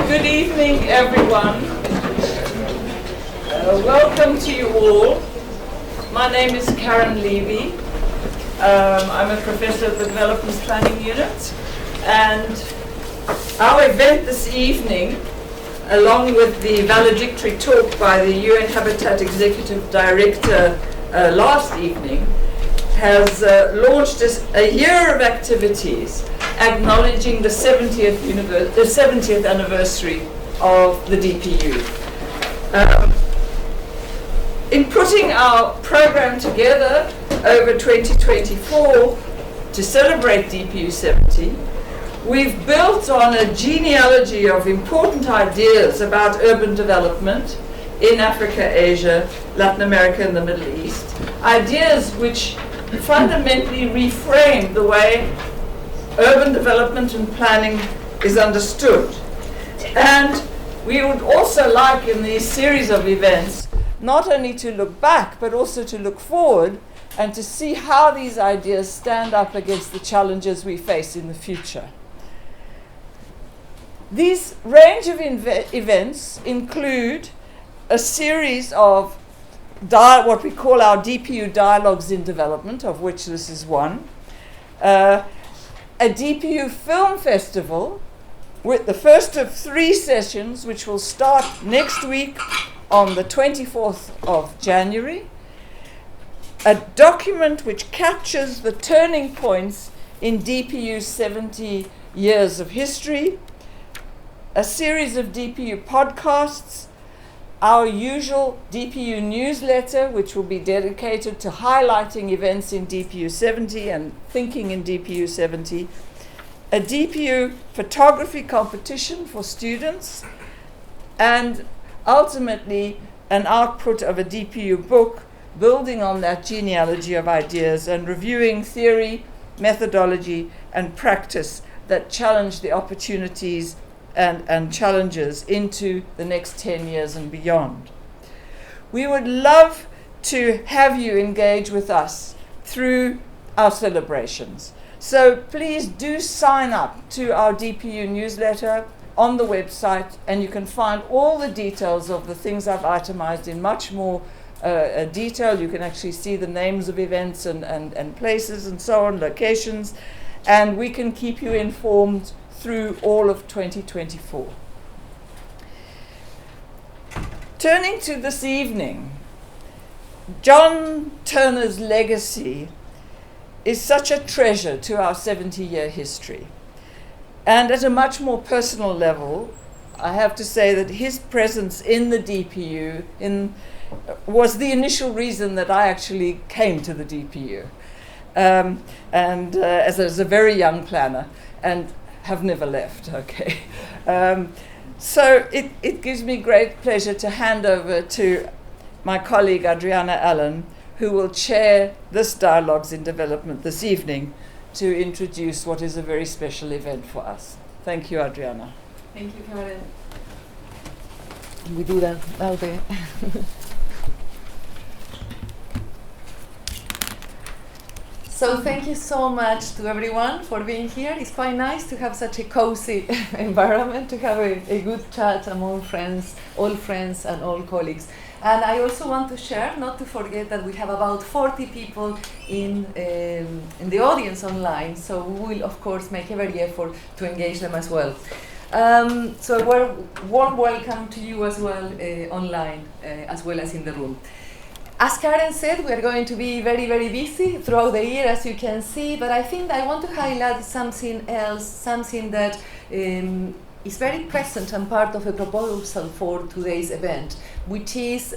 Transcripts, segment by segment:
Good evening, everyone. Welcome to you all. My name is Karen Levy. I'm a professor at the Development Planning Unit. And our event this evening, along with the valedictory talk by the UN Habitat Executive Director last evening, has launched a year of activities acknowledging the 70th anniversary of the DPU. In putting our program together over 2024 to celebrate DPU70, we've built on a genealogy of important ideas about urban development in Africa, Asia, Latin America, and the Middle East. Ideas which fundamentally reframe the way urban development and planning is understood. And we would also like in these series of events not only to look back but also to look forward and to see how these ideas stand up against the challenges we face in the future. These range of events include a series of what we call our DPU Dialogues in Development, of which this is one. A DPU Film Festival with the first of 3 sessions, which will start next week on the 24th of January. A document which captures the turning points in DPU's 70 years of history. A series of DPU podcasts. Our usual DPU newsletter, which will be dedicated to highlighting events in DPU70 and thinking in DPU70. A DPU photography competition for students. And ultimately, an output of a DPU book building on that genealogy of ideas and reviewing theory, methodology, and practice that challenge the opportunities and challenges into the next 10 years and beyond. We would love to have you engage with us through our celebrations. So please do sign up to our DPU newsletter on the website, and you can find all the details of the things I've itemized in much more detail. You can actually see the names of events and places and so on, locations, and we can keep you informed through all of 2024. Turning to this evening, John Turner's legacy is such a treasure to our 70-year history. And at a much more personal level, I have to say that his presence in the DPU was the initial reason that I actually came to the DPU. As a very young planner, and have never left, okay. So it gives me great pleasure to hand over to my colleague Adriana Allen, who will chair this Dialogues in Development this evening to introduce what is a very special event for us. Thank you, Adriana. Thank you, Karen. We do that all day. So thank you so much to everyone for being here. It's quite nice to have such a cozy environment, to have a good chat among friends, all friends and all colleagues. And I also want to share, not to forget, that we have about 40 people in the audience online, so we will of course make every effort to engage them as well. So a warm welcome to you as well online, as well as in the room. As Karen said, we are going to be very, very busy throughout the year, as you can see, but I think I want to highlight something else, something that is very present and part of a proposal for today's event, which is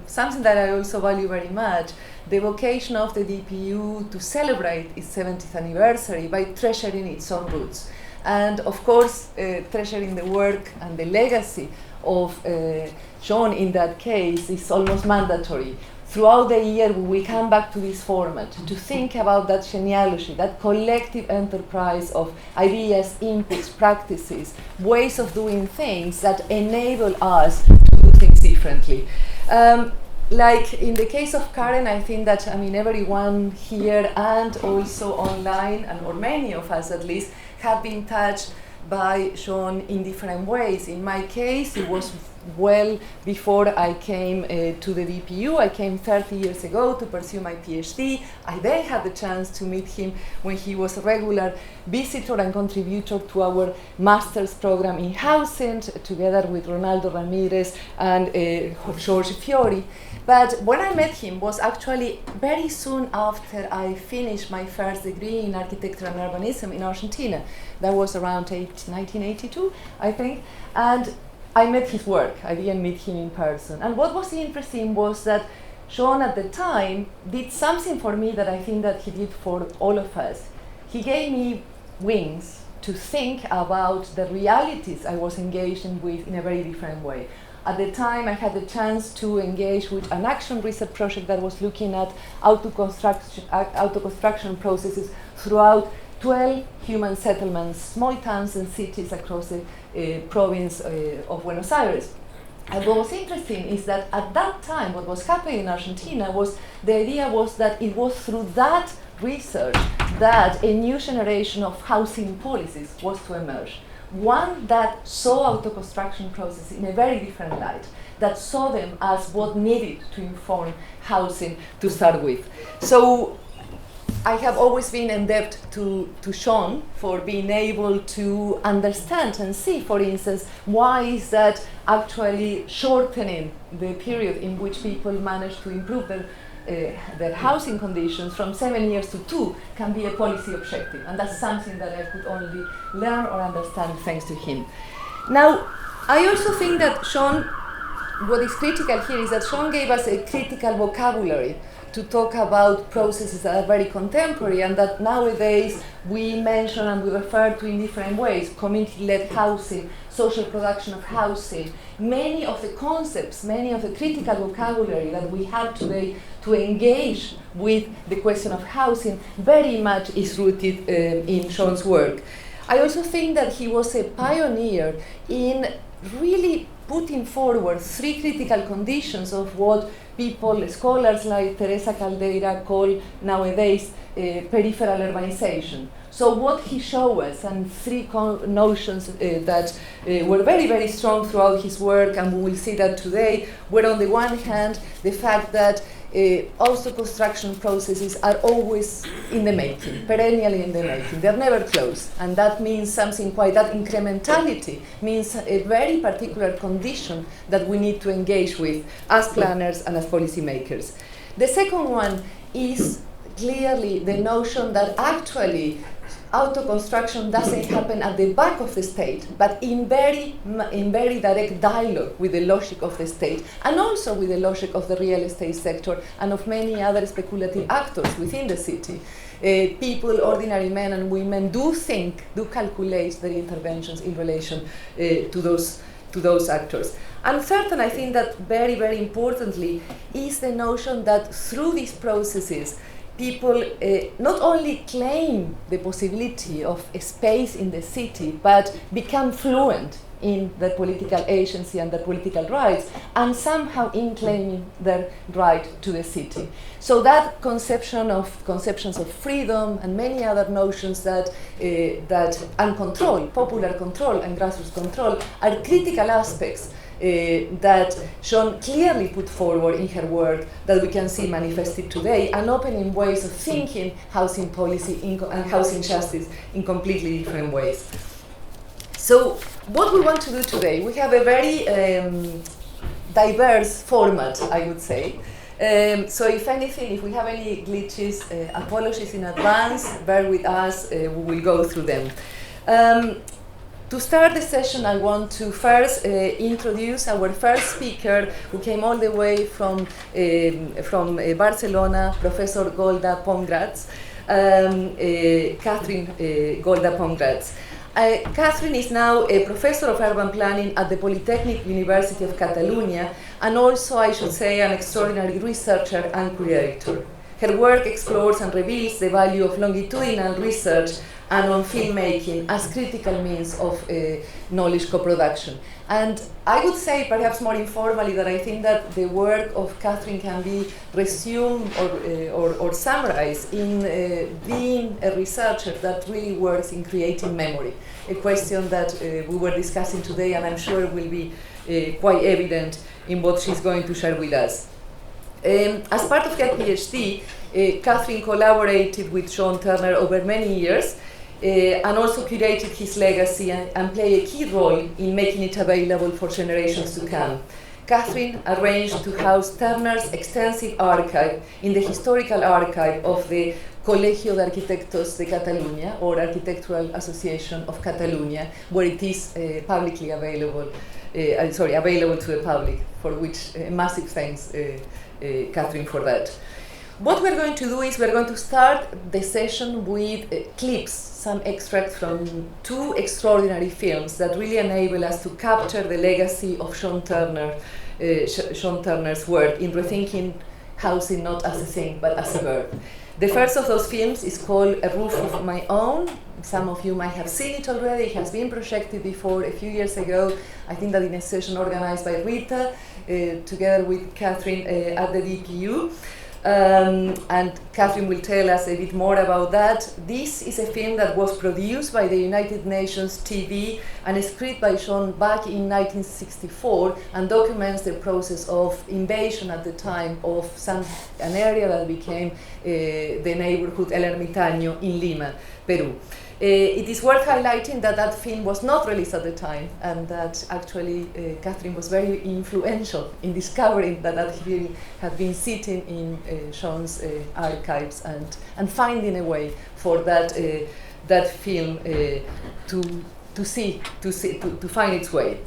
something that I also value very much, the vocation of the DPU to celebrate its 70th anniversary by treasuring its own roots. And of course, treasuring the work and the legacy of John in that case is almost mandatory. Throughout the year, we will come back to this format to think about that genealogy, that collective enterprise of ideas, inputs, practices, ways of doing things that enable us to do things differently. Like in the case of Karen, I think that everyone here and also online, or many of us at least, have been touched by Sean in different ways. In my case, it was well before I came to the DPU. I came 30 years ago to pursue my PhD. I then had the chance to meet him when he was a regular visitor and contributor to our master's program in housing, together with Ronaldo Ramirez and Jorge Fiori. But when I met him was actually very soon after I finished my first degree in architecture and urbanism in Argentina. That was around 1982, I think. And I met his work. I didn't meet him in person. And what was interesting was that Sean at the time did something for me that I think that he did for all of us. He gave me wings to think about the realities I was engaging with in a very different way. At the time, I had the chance to engage with an action research project that was looking at auto-construction processes throughout 12 human settlements, small towns and cities across the province of Buenos Aires. And what was interesting is that at that time, what was happening in Argentina was the idea was that it was through that research that a new generation of housing policies was to emerge. One that saw auto-construction processes in a very different light, that saw them as what needed to inform housing to start with. So I have always been indebted to Sean for being able to understand and see, for instance, why is that actually shortening the period in which people manage to improve their housing conditions from 7 years to 2 can be a policy objective. And that's something that I could only learn or understand thanks to him. Now, I also think that Sean, what is critical here is that Sean gave us a critical vocabulary to talk about processes that are very contemporary and that nowadays we mention and we refer to in different ways: community-led housing, social production of housing. Many of the concepts, many of the critical vocabulary that we have today to engage with the question of housing very much is rooted in Sean's work. I also think that he was a pioneer in really putting forward 3 critical conditions of what people, scholars like Teresa Caldeira, call nowadays peripheral urbanization. So what he showed us, and 3 notions that were very, very strong throughout his work, and we will see that today, were on the one hand the fact that also construction processes are always in the making, perennially in the making. They're never closed. And that means something quite, that incrementality means a very particular condition that we need to engage with as planners and as policymakers. The second one is clearly the notion that actually auto-construction doesn't happen at the back of the state, but in very direct dialogue with the logic of the state, and also with the logic of the real estate sector and of many other speculative actors within the city. People, ordinary men and women, do calculate their interventions in relation to those actors. And third, and I think that very, very importantly, is the notion that through these processes, people not only claim the possibility of a space in the city, but become fluent in their political agency and their political rights, and somehow in claiming their right to the city. So that conceptions of freedom and many other notions that and control, popular control and grassroots control, are critical aspects that Sean clearly put forward in her work that we can see manifested today, and opening ways of thinking housing policy and housing justice in completely different ways. So what we want to do today, we have a very diverse format, I would say. So if anything, if we have any glitches, apologies in advance, bear with us, we will go through them. To start the session, I want to first introduce our first speaker, who came all the way from Barcelona, Professor Golda Pomgratz, Catherine Golda Pomgratz. Catherine is now a professor of urban planning at the Polytechnic University of Catalonia, and also, I should say, an extraordinary researcher and curator. Her work explores and reveals the value of longitudinal research and on filmmaking as critical means of knowledge co-production. And I would say, perhaps more informally, that I think that the work of Catherine can be resumed or summarized in being a researcher that really works in creating memory, a question that we were discussing today, and I'm sure will be quite evident in what she's going to share with us. As part of her PhD, Catherine collaborated with Sean Turner over many years, and also curated his legacy and played a key role in making it available for generations to come. Catherine arranged to house Turner's extensive archive in the historical archive of the Colegio de Arquitectos de Catalunya, or Architectural Association of Catalonia, where it is publicly available, available to the public, for which massive thanks, Catherine, for that. What we're going to do is we're going to start the session with clips, some extracts from two extraordinary films that really enable us to capture the legacy of Sean Turner's work in rethinking housing not as a thing but as a verb. The first of those films is called A Roof of My Own. Some of you might have seen it already. It has been projected before a few years ago. I think that in a session organized by Rita, together with Catherine at the DPU. And Catherine will tell us a bit more about that. This is a film that was produced by the United Nations TV and a script by Sean back in 1964 and documents the process of invasion at the time of an area that became the neighborhood El Ermitaño in Lima, Peru. It is worth highlighting that that film was not released at the time, and that actually Catherine was very influential in discovering that that film had been sitting in Sean's archives and finding a way for that film to find its way.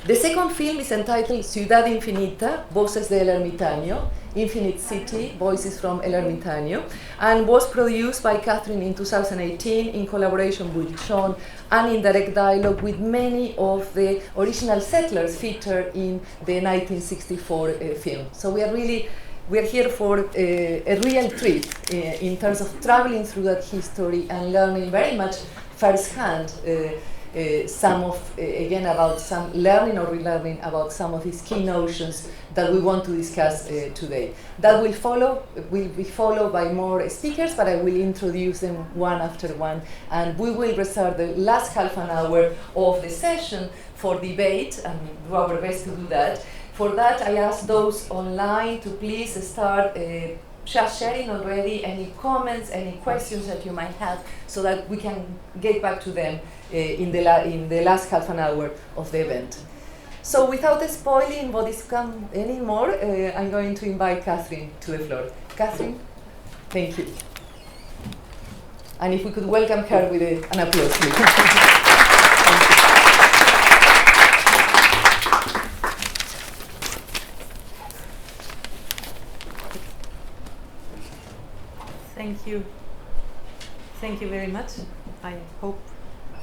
The second film is entitled Ciudad Infinita, Voces de El Ermitaño, Infinite City, Voices from El Ermitaño, and was produced by Catherine in 2018 in collaboration with Sean and in direct dialogue with many of the original settlers featured in the 1964 film. So we are here for a real treat in terms of traveling through that history and learning very much firsthand about some learning or relearning about some of these key notions that we want to discuss today. That will be followed by more speakers, but I will introduce them one after one, and we will reserve the last half an hour of the session for debate, and do our best to do that. For that, I ask those online to please start just sharing already any comments, any questions that you might have, so that we can get back to them in the last half an hour of the event. So without spoiling what is come anymore, I'm going to invite Catherine to the floor. Catherine, thank you. And if we could welcome her with an applause, please. Thank you. Thank you very much. I hope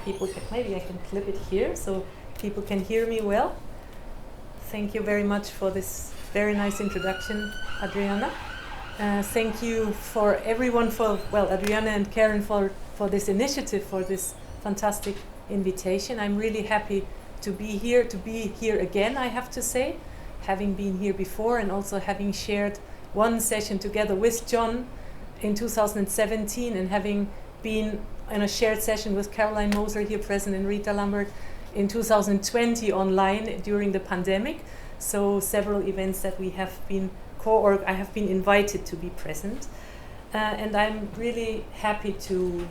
people can, maybe I can clip it here so people can hear me well. Thank you very much for this very nice introduction, Adriana. Thank you for everyone, Adriana and Karen for this initiative, for this fantastic invitation. I'm really happy to be here again, I have to say, having been here before and also having shared one session together with John in 2017 and having been in a shared session with Caroline Moser here present and Rita Lambert in 2020 online during the pandemic. So several events that we have been I have been invited to be present. And I'm really happy to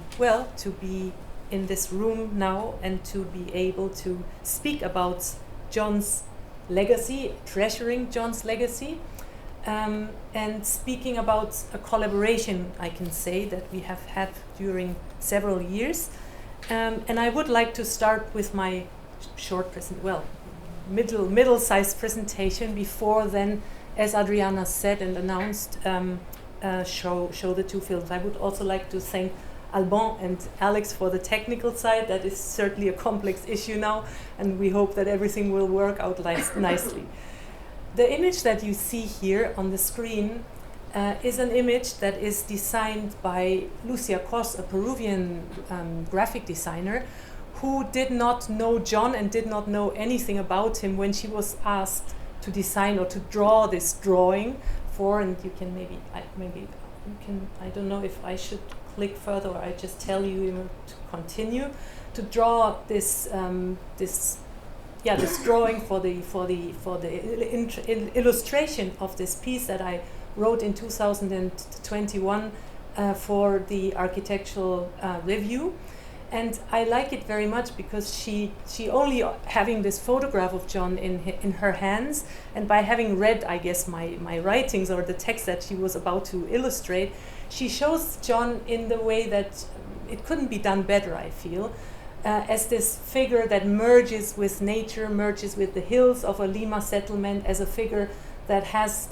be in this room now and to be able to speak about John's legacy, treasuring John's legacy, and speaking about a collaboration, I can say, that we have had during several years. And I would like to start with my short middle-sized presentation before then, as Adriana said and announced, show the two films. I would also like to thank Alban and Alex for the technical side. That is certainly a complex issue now, and we hope that everything will work out nicely. The image that you see here on the screen is an image that is designed by Lucia Cos, a Peruvian graphic designer, who did not know John and did not know anything about him when she was asked to design or to draw this drawing for, and you can maybe you can, I don't know if I should click further or I just tell you to continue to draw this this drawing for the illustration of this piece that I wrote in 2021 for the architectural review. And I like it very much because she only having this photograph of John in her hands, and by having read, I guess, my writings or the text that she was about to illustrate, she shows John in the way that it couldn't be done better, I feel, as this figure that merges with nature, merges with the hills of a Lima settlement, as a figure that has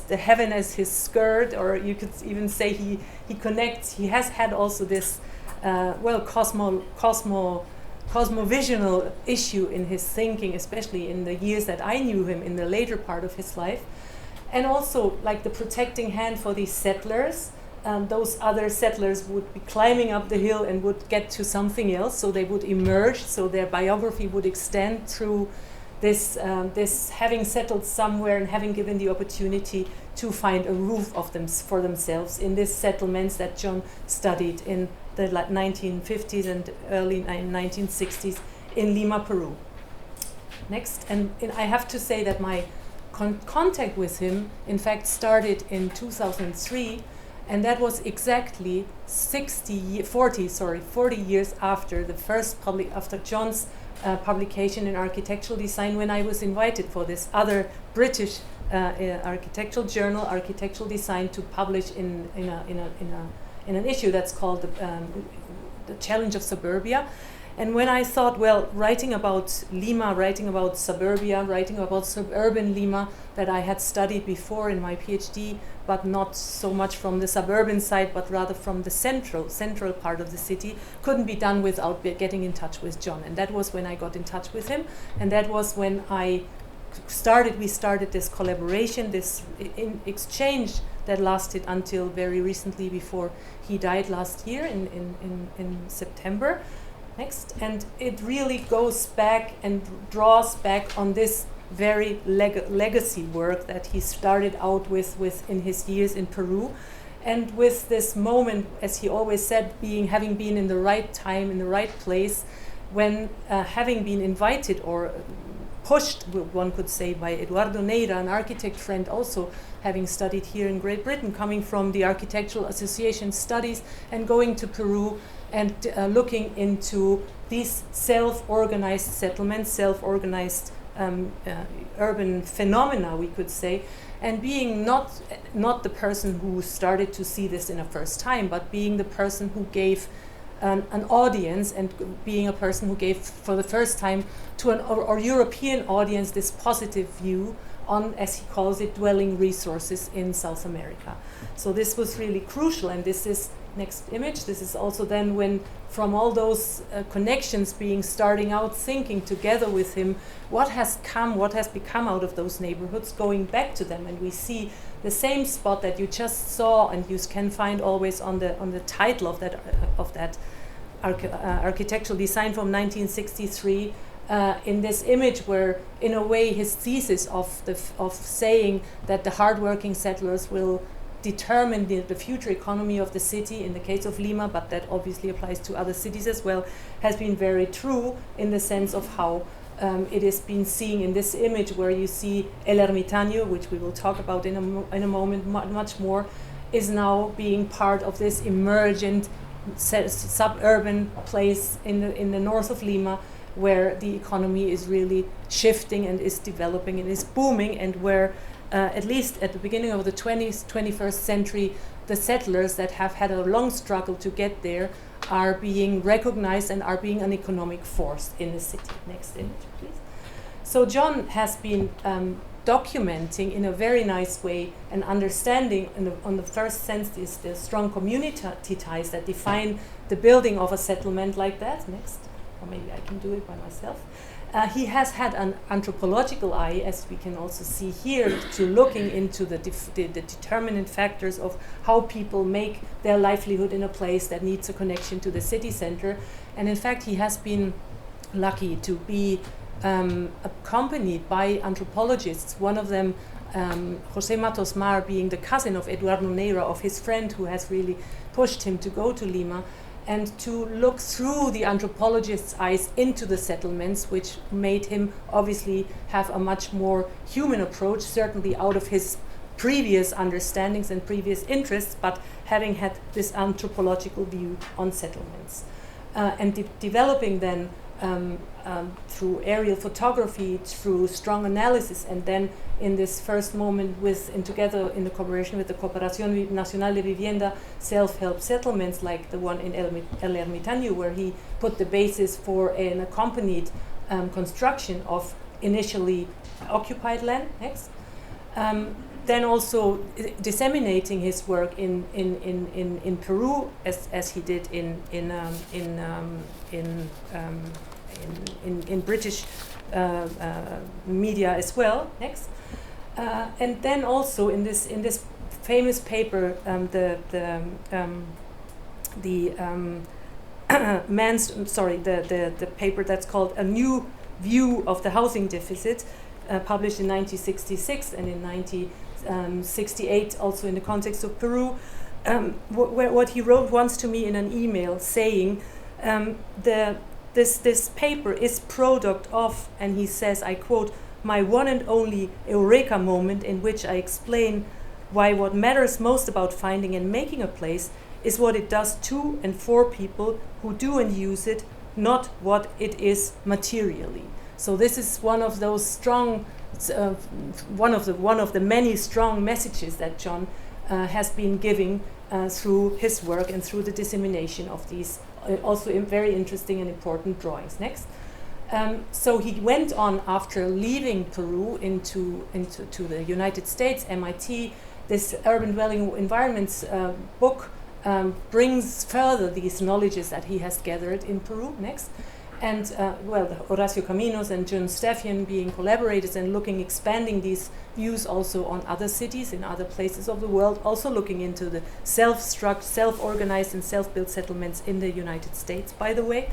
the heaven as his skirt, or you could even say he connects. He has had also this cosmovisional issue in his thinking, especially in the years that I knew him, in the later part of his life. And also like the protecting hand for these settlers. Those other settlers would be climbing up the hill and would get to something else, so they would emerge, so their biography would extend through this having settled somewhere and having given the opportunity to find a roof of for themselves in these settlements that John studied in the 1950s and early 1960s in Lima, Peru. Next, and I have to say that my contact with him, in fact, started in 2003, and that was exactly 40 years after the first after John's publication in architectural design, when I was invited for this other British architectural journal, Architectural Design, to publish in an issue that's called the Challenge of Suburbia. And when I thought, well, writing about Lima, writing about suburbia, writing about suburban Lima that I had studied before in my PhD, but not so much from the suburban side, but rather from the central part of the city, couldn't be done without getting in touch with John. And that was when I got in touch with him, and that was when we started this collaboration, this exchange that lasted until very recently, before he died last year in September. Next, and it really goes back and draws back on this very legacy work that he started out with in his years in Peru, and with this moment, as he always said, having been in the right time, in the right place, when having been invited or pushed, one could say, by Eduardo Neira, an architect friend also having studied here in Great Britain, coming from the Architectural Association studies and going to Peru and looking into these self-organized settlements, self-organized urban phenomena, we could say, and being not the person who started to see this in a first time, but being the person who gave an audience, and being a person who gave for the first time to an or European audience this positive view on, as he calls it, dwelling resources in South America. So this was really crucial, and this is next image. This is also then when, from all those connections, starting out, thinking together with him, what has become out of those neighborhoods, going back to them, and we see the same spot that you just saw, and you can find always on the title of that architectural design from 1963. In this image, where in a way his thesis of saying that the hardworking settlers will determine the future economy of the city, in the case of Lima, but that obviously applies to other cities as well, has been very true in the sense of how it has been seen in this image, where you see El Ermitaño, which we will talk about in a moment much more, is now being part of this emergent suburban place in the north of Lima, where the economy is really shifting and is developing and is booming, and where at least at the beginning of the 21st century, the settlers that have had a long struggle to get there are being recognized and are being an economic force in the city. Next image, please. So John has been documenting in a very nice way and understanding, on the first sense, is the strong community ties that define the building of a settlement like that. Next. Or maybe I can do it by myself. He has had an anthropological eye, as we can also see here, to looking into the determinant factors of how people make their livelihood in a place that needs a connection to the city center. And in fact, he has been lucky to be accompanied by anthropologists, one of them José Matos Mar being the cousin of Eduardo Neira, of his friend who has really pushed him to go to Lima, and to look through the anthropologist's eyes into the settlements, which made him obviously have a much more human approach, certainly out of his previous understandings and previous interests, but having had this anthropological view on settlements. And developing then through aerial photography, through strong analysis, and then in this first moment together in the cooperation with the Cooperación Nacional de Vivienda, self-help settlements like the one in El Ermitaño, where he put the basis for an accompanied construction of initially occupied land. Next. Then also disseminating his work in Peru, as he did in British media as well. Next, and then also in this famous paper, the paper that's called A New View of the Housing Deficit, published in 1966 and in 1968, also in the context of Peru. What he wrote once to me in an email saying, this paper is product of, and he says, I quote, my one and only eureka moment in which I explain why what matters most about finding and making a place is what it does to and for people who do and use it, not what it is materially. So this is one of those strong, one of the many strong messages that John has been giving through his work and through the dissemination of these also very interesting and important drawings. Next. So he went on after leaving Peru into the United States, MIT. This Urban Dwelling Environments book brings further these knowledges that he has gathered in Peru. Next. And Horacio Caminos and Jun Steffian being collaborators and expanding these views also on other cities in other places of the world, also looking into the self-organized and self-built settlements in the United States, by the way.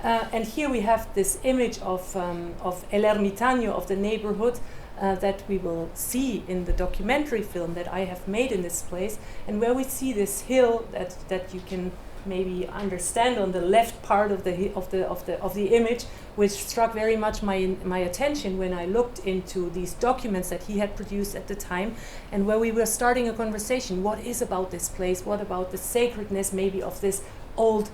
And here we have this image of El Ermitaño, of the neighborhood, that we will see in the documentary film that I have made in this place, and where we see this hill that you can maybe understand on the left part of the image, which struck very much my attention when I looked into these documents that he had produced at the time, and where we were starting a conversation. What is about this place? What about the sacredness maybe of this old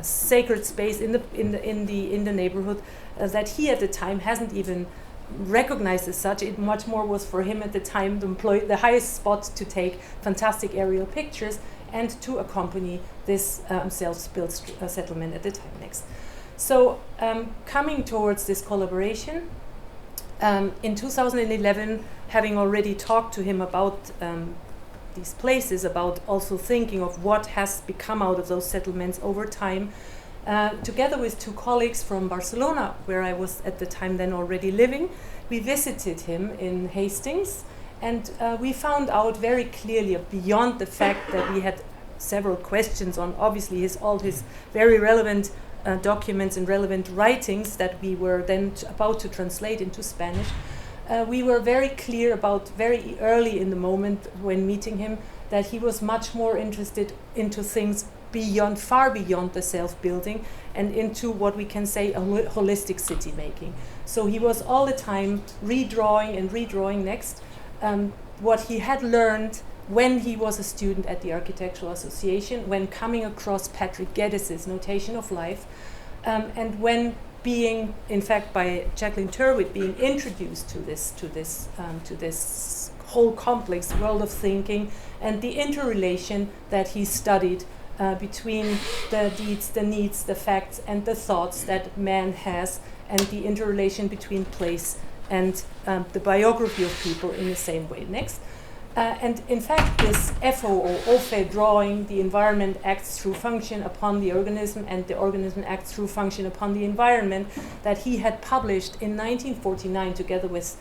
sacred space in the neighborhood that he at the time hasn't even recognized as such? It much more was for him at the time the highest spot to take fantastic aerial pictures and to accompany this self-built settlement at the time. Next. So coming towards this collaboration, in 2011, having already talked to him about these places, about also thinking of what has become out of those settlements over time, together with two colleagues from Barcelona, where I was at the time then already living, we visited him in Hastings. And we found out very clearly, beyond the fact that we had several questions on obviously all his very relevant documents and relevant writings that we were then about to translate into Spanish, we were very clear about very early in the moment when meeting him that he was much more interested into things far beyond the self-building and into what we can say a holistic city making. So he was all the time redrawing next. What he had learned when he was a student at the Architectural Association, when coming across Patrick Geddes' Notation of Life, and when being, in fact, by Jacqueline Turwitt, being introduced to this whole complex world of thinking and the interrelation that he studied between the deeds, the needs, the facts, and the thoughts that man has, and the interrelation between place and the biography of people in the same way. Next. And in fact, this FO or OFE drawing, the environment acts through function upon the organism and the organism acts through function upon the environment, that he had published in 1949 together with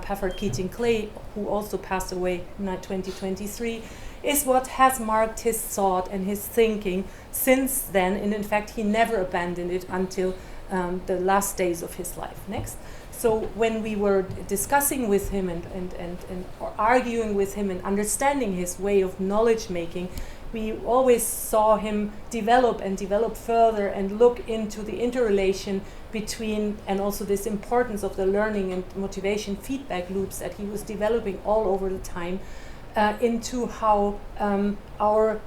Pafford Keating Clay, who also passed away in 2023, is what has marked his thought and his thinking since then. And in fact, he never abandoned it until the last days of his life. Next. So when we were discussing with him and or arguing with him and understanding his way of knowledge making, we always saw him develop and develop further and look into the interrelation between, and also this importance of the learning and motivation feedback loops that he was developing all over the time, into how our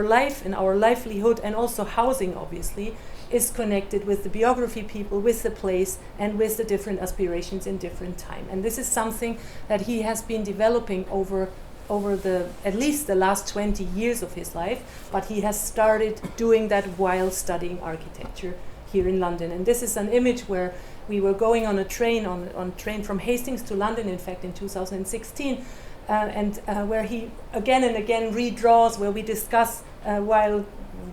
life and our livelihood and also housing, obviously, is connected with the biography people, with the place, and with the different aspirations in different time. And this is something that he has been developing over the at least the last 20 years of his life, but he has started doing that while studying architecture here in London. And this is an image where we were going on a train, on train from Hastings to London, in fact, in 2016, and where he again and again redraws, where we discuss while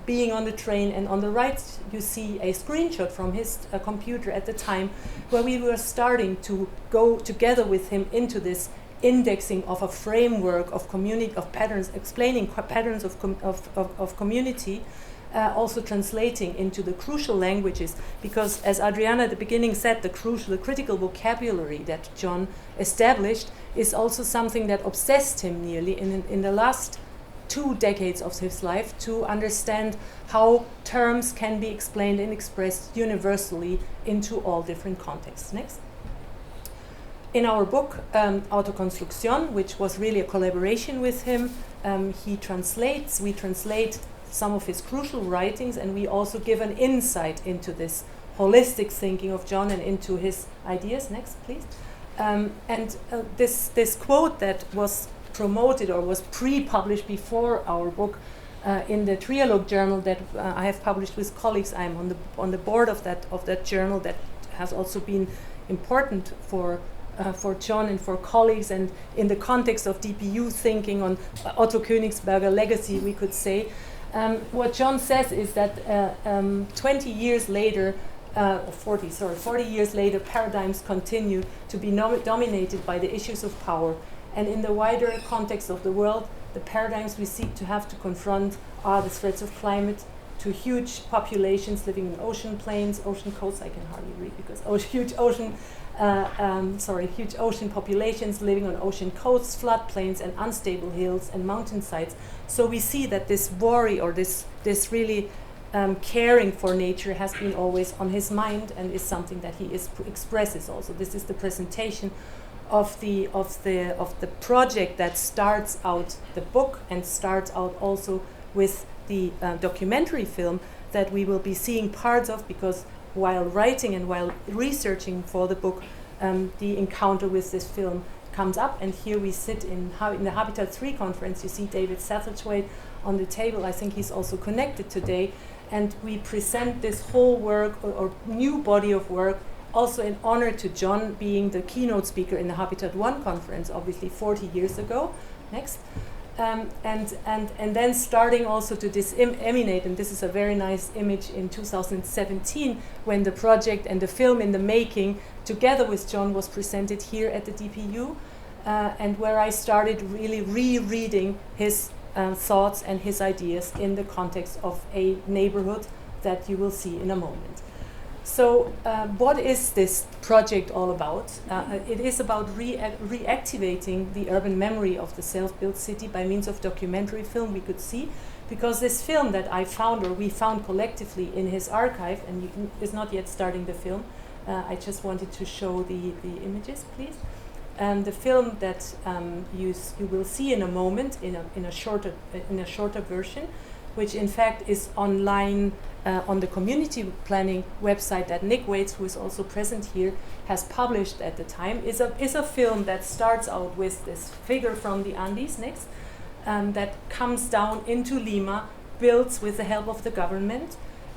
being on the train. And on the right you see a screenshot from his computer at the time, where we were starting to go together with him into this indexing of a framework of community, of patterns, explaining patterns of community, also translating into the crucial languages, because as Adriana at the beginning said, the critical vocabulary that John established is also something that obsessed him nearly in the last 2 decades of his life, to understand how terms can be explained and expressed universally into all different contexts. Next. In our book, Autoconstrucción, which was really a collaboration with him, we translate some of his crucial writings, and we also give an insight into this holistic thinking of John and into his ideas. Next, please. This quote that was promoted or was pre-published before our book in the Trialogue journal that I have published with colleagues. I'm on the board of that journal, that has also been important for John and for colleagues, and in the context of DPU thinking on Otto Königsberger legacy, we could say. What John says is that 20 years later, 40 years later, paradigms continue to be dominated by the issues of power. And in the wider context of the world, the paradigms we seek to have to confront are the threats of climate, to huge populations living in ocean plains, ocean coasts, I can hardly read because huge ocean populations living on ocean coasts, floodplains, and unstable hills and mountainsides. So we see that this worry, or this really caring for nature, has been always on his mind, and is something that he expresses also. This is the presentation of the project that starts out the book, and starts out also with the documentary film that we will be seeing parts of, because while writing and while researching for the book, the encounter with this film comes up. And here we sit in the Habitat 3 conference. You see David Satterthwaite on the table. I think he's also connected today. And we present this whole work, or new body of work, also in honor to John being the keynote speaker in the Habitat 1 conference, obviously 40 years ago. Next. And then starting also to disseminate, and this is a very nice image in 2017, when the project and the film in the making together with John was presented here at the DPU, and where I started really rereading his thoughts and his ideas in the context of a neighborhood that you will see in a moment. So what is this project all about? It is about reactivating the urban memory of the self-built city by means of documentary film, we could see, because this film that I found, or we found collectively in his archive, and is not yet starting the film. I just wanted to show the images, please. The film that you will see in a moment in a shorter version, which in fact is online on the community planning website that Nick Waits, who is also present here, has published at the time, is a film that starts out with this figure from the Andes, next, that comes down into Lima, builds with the help of the government,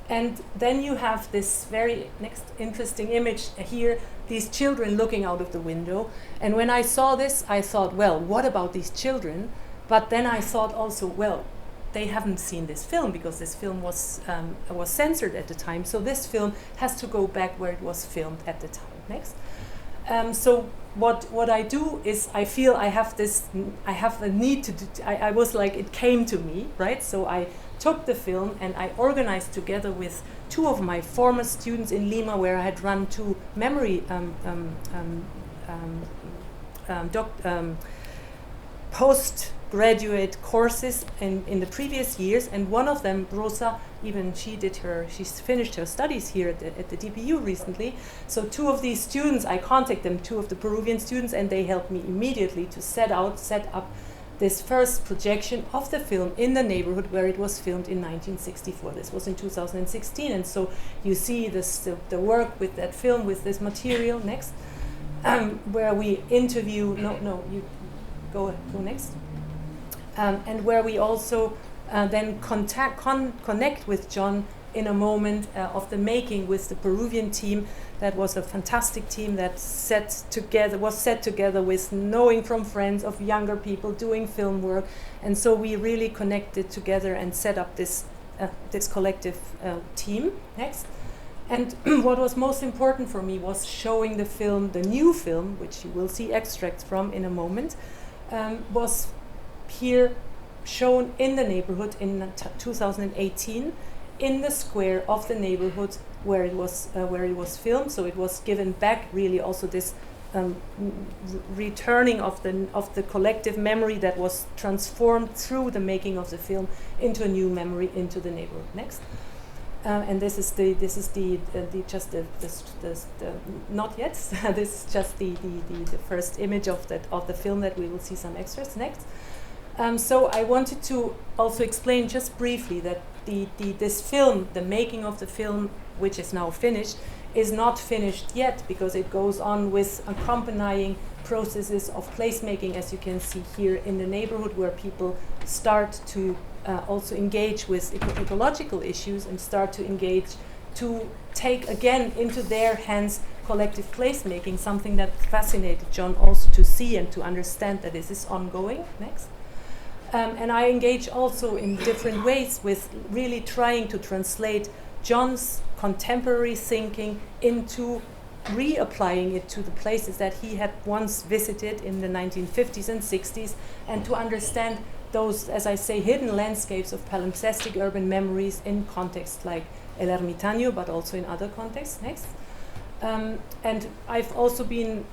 And then you have this very next interesting image here, these children looking out of the window. And when I saw this, I thought, well, what about these children? But then I thought also, well, they haven't seen this film because this film was censored at the time. So this film has to go back where it was filmed at the time. Next. So what I do is I feel I have a need to do, I was like, it came to me, right? So I took the film and I organized together with two of my former students in Lima, where I had run two memory postgraduate courses in the previous years, and one of them, Rosa, even she's finished her studies here at the DPU recently. So two of these students, I contacted them, two of the Peruvian students, and they helped me immediately to set up this first projection of the film in the neighborhood where it was filmed in 1964. This was in 2016, and so you see the work with that film, with this material. Next, where we interview. You go next. And where we also then connect with John in a moment of the making with the Peruvian team. That was a fantastic team that was set together with knowing from friends of younger people doing film work, and so we really connected together and set up this collective team. Next. And what was most important for me was showing the film, the new film, which you will see extracts from in a moment, was here shown in the neighborhood in 2018 in the square of the neighborhood where it was filmed. So it was given back, really also this returning of the collective memory that was transformed through the making of the film into a new memory into the neighborhood. Next. And this is not yet. This is just the first image of the film that we will see some extras next. So I wanted to also explain just briefly that this film, the making of the film, which is now finished, is not finished yet, because it goes on with accompanying processes of placemaking, as you can see here in the neighborhood, where people start to also engage with ecological issues and start to engage to take again into their hands collective placemaking, something that fascinated John also to see and to understand that this is ongoing. Next. And I engage also in different ways with really trying to translate John's contemporary thinking into reapplying it to the places that he had once visited in the 1950s and 60s, and to understand those, as I say, hidden landscapes of palimpsestic urban memories in contexts like El Ermitaño, but also in other contexts. Next. And I've also been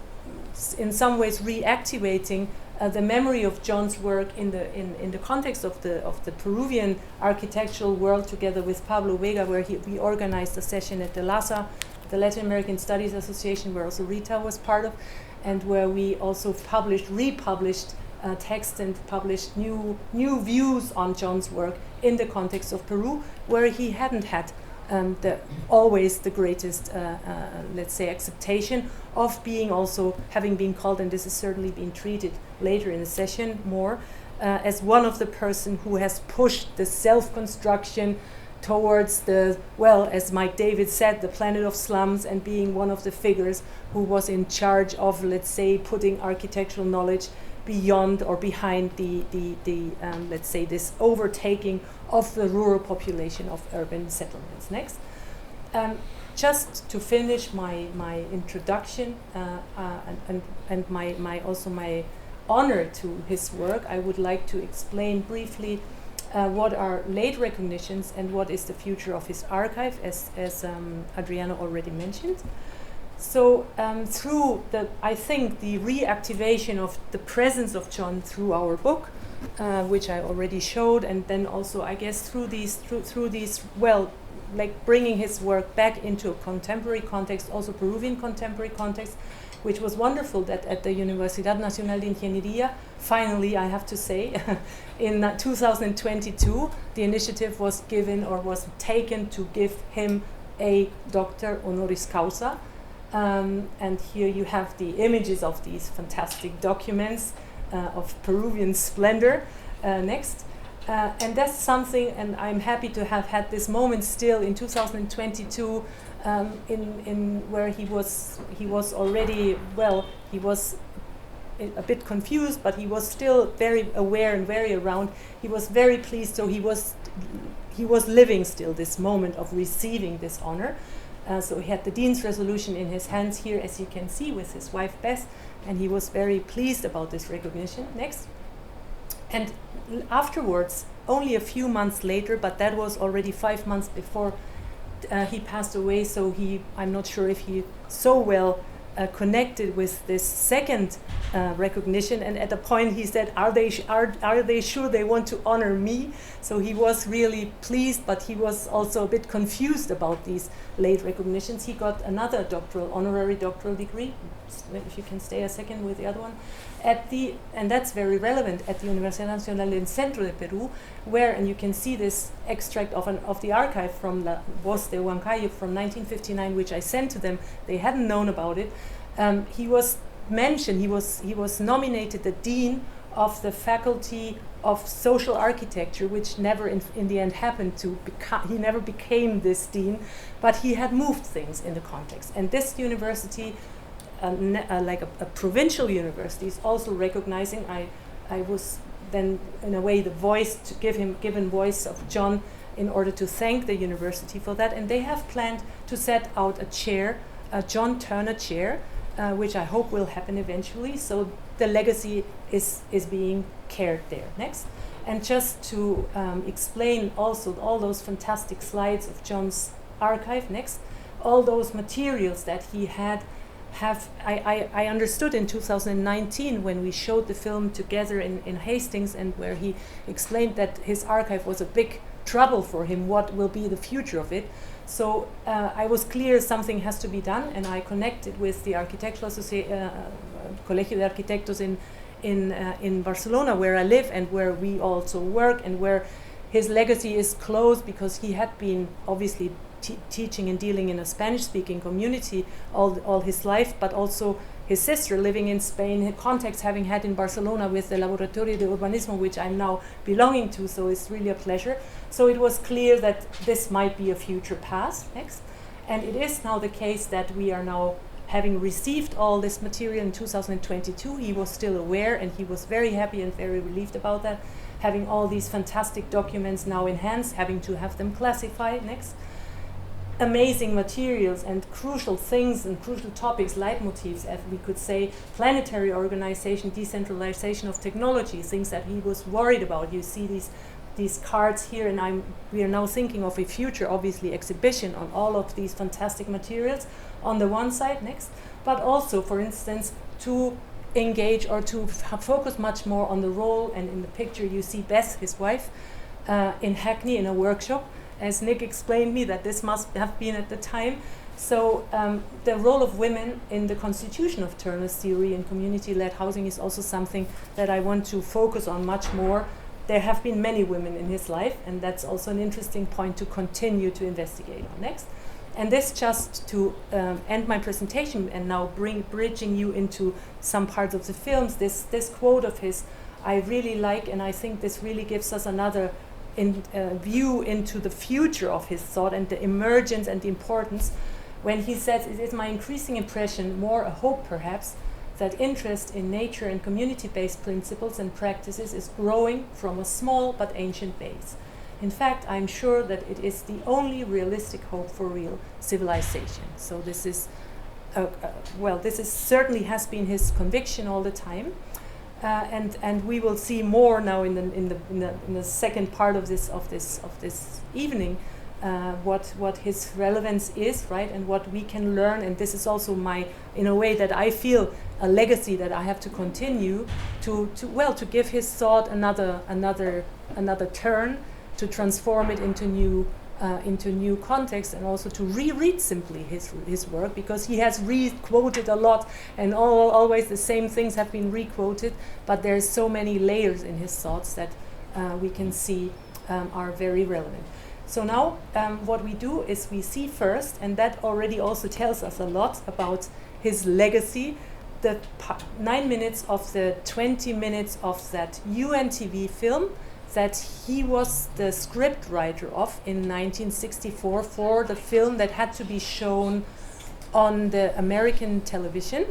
in some ways reactivating the memory of John's work in the context of the Peruvian architectural world, together with Pablo Vega, where we organized a session at the LASA, the Latin American Studies Association, where also Rita was part of, and where we also republished text and published new views on John's work in the context of Peru, where he hadn't had always the greatest, let's say, acceptation of being also having been called, and this has certainly been treated later in the session more, as one of the person who has pushed the self-construction towards the, well, as Mike David said, the planet of slums, and being one of the figures who was in charge of, let's say, putting architectural knowledge beyond or behind the let's say, this overtaking of the rural population of urban settlements. Next. Just to finish my introduction and my honor to his work, I would like to explain briefly what are late recognitions and what is the future of his archive, as Adriana already mentioned. So through I think the reactivation of the presence of John through our book, which I already showed, and then also I guess through these well, like bringing his work back into a contemporary context, also Peruvian contemporary context, which was wonderful that at the Universidad Nacional de Ingeniería, finally, I have to say, in 2022, the initiative was given or was taken to give him a doctor honoris causa. And here you have the images of these fantastic documents of Peruvian splendor. Next. And that's something, and I'm happy to have had this moment still in 2022, in where he was already, well, he was a bit confused, but he was still very aware and very around. He was very pleased, so he was living still this moment of receiving this honor. So he had the Dean's resolution in his hands here, as you can see, with his wife Beth, and he was very pleased about this recognition. Next. And afterwards, only a few months later, but that was already 5 months before he passed away, so I'm not sure if he so well connected with this second recognition, and at a point he said, are they sure they want to honor me? So he was really pleased, but he was also a bit confused about these late recognitions. He got another honorary doctoral degree, if you can stay a second with the other one, and that's very relevant, at the Universidad Nacional del Centro de Perú, where, and you can see this extract of the archive from La Voz de Huancayo from 1959, which I sent to them. They hadn't known about it. He was mentioned, he was nominated the Dean of the Faculty of Social Architecture, which never in the end happened to become, he never became this dean, but he had moved things in the context. And this university, like a provincial university, is also recognizing. I was then in a way the voice to given voice of John in order to thank the university for that, and they have planned to set out a chair, a John Turner chair, which I hope will happen eventually. So the legacy is being cared there. Next. And just to explain also all those fantastic slides of John's archive. Next. All those materials that he had I understood in 2019 when we showed the film together in Hastings, and where he explained that his archive was a big trouble for him, what will be the future of it. So I was clear something has to be done, and I connected with the Architectural Colegio de Arquitectos in Barcelona, where I live and where we also work, and where his legacy is close, because he had been obviously teaching and dealing in a Spanish-speaking community all his life, but also his sister living in Spain, contacts having had in Barcelona with the Laboratorio de Urbanismo, which I'm now belonging to, so it's really a pleasure. So it was clear that this might be a future path. Next. And it is now the case that we are now, having received all this material in 2022, he was still aware, and he was very happy and very relieved about that, having all these fantastic documents now in hands, having to have them classified. Next. Amazing materials and crucial things and crucial topics, leitmotifs, as we could say, planetary organization, decentralization of technology, things that he was worried about. You see these cards here, and we are now thinking of a future, obviously, exhibition on all of these fantastic materials on the one side. Next. But also, for instance, to engage or to focus much more on the role, and in the picture you see Beth, his wife, in Hackney in a workshop. As Nick explained me, that this must have been at the time. So the role of women in the constitution of Turner's theory in community-led housing is also something that I want to focus on much more. There have been many women in his life, and that's also an interesting point to continue to investigate on. Next. And this just to end my presentation and now bridging you into some parts of the films, this quote of his I really like, and I think this really gives us another view into the future of his thought and the emergence and the importance, when he says, "It is my increasing impression, more a hope perhaps, that interest in nature and community-based principles and practices is growing from a small but ancient base. In fact, I'm sure that it is the only realistic hope for real civilization." So this is, certainly has been his conviction all the time. And we will see more now in the second part of this evening, what his relevance is, right, and what we can learn. And this is also in a way that I feel a legacy that I have to continue to give his thought another turn, to transform it into new context, and also to reread simply his work, because he has re-quoted a lot, and always the same things have been re-quoted, but there's so many layers in his thoughts that we can see are very relevant. So now what we do is we see first, and that already also tells us a lot about his legacy, the 9 minutes of the 20 minutes of that UNTV film, that he was the script writer of in 1964 for the film that had to be shown on the American television,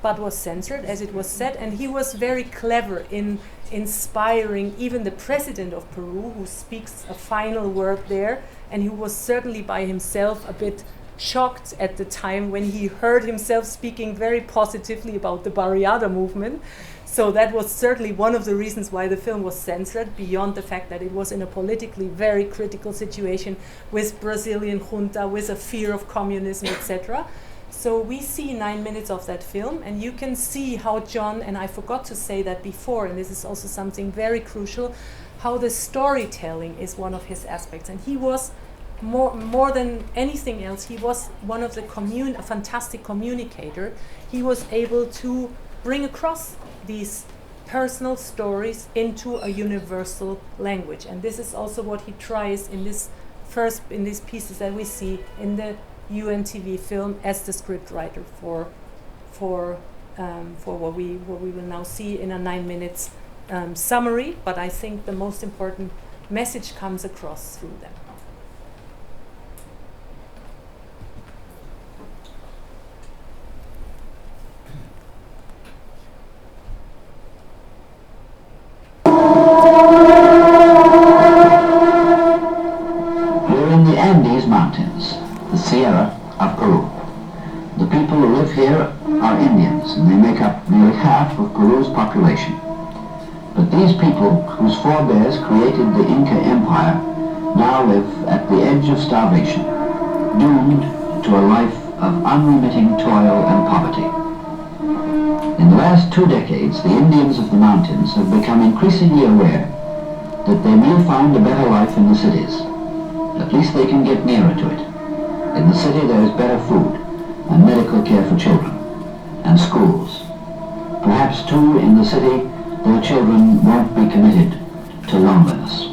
but was censored, as it was said, and he was very clever in inspiring even the president of Peru, who speaks a final word there, and who was certainly by himself a bit shocked at the time when he heard himself speaking very positively about the Barriada movement. So that was certainly one of the reasons why the film was censored, beyond the fact that it was in a politically very critical situation with Brazilian junta, with a fear of communism, etc. So we see 9 minutes of that film, and you can see how John, and I forgot to say that before, and this is also something very crucial, how the storytelling is one of his aspects. And he was more than anything else, he was one of the a fantastic communicator. He was able to bring across these personal stories into a universal language, and this is also what he tries in these pieces that we see in the UNTV film as the script writer for what we will now see in a 9 minutes summary. But I think the most important message comes across through them. Mountains, the Sierra of Peru. The people who live here are Indians, and they make up nearly half of Peru's population. But these people, whose forebears created the Inca Empire, now live at the edge of starvation, doomed to a life of unremitting toil and poverty. In the last 2 decades, the Indians of the mountains have become increasingly aware that they may find a better life in the cities. At least they can get nearer to it. In the city there is better food and medical care for children and schools. Perhaps too in the city their children won't be committed to loneliness.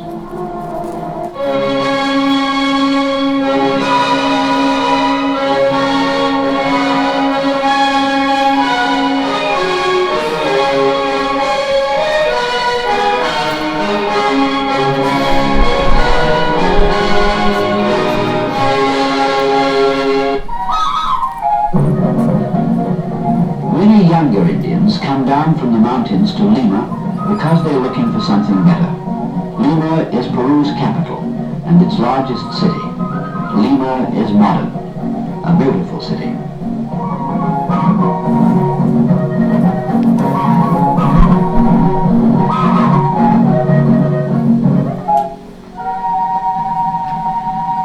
Younger Indians come down from the mountains to Lima because they're looking for something better. Lima is Peru's capital and its largest city. Lima is modern, a beautiful city.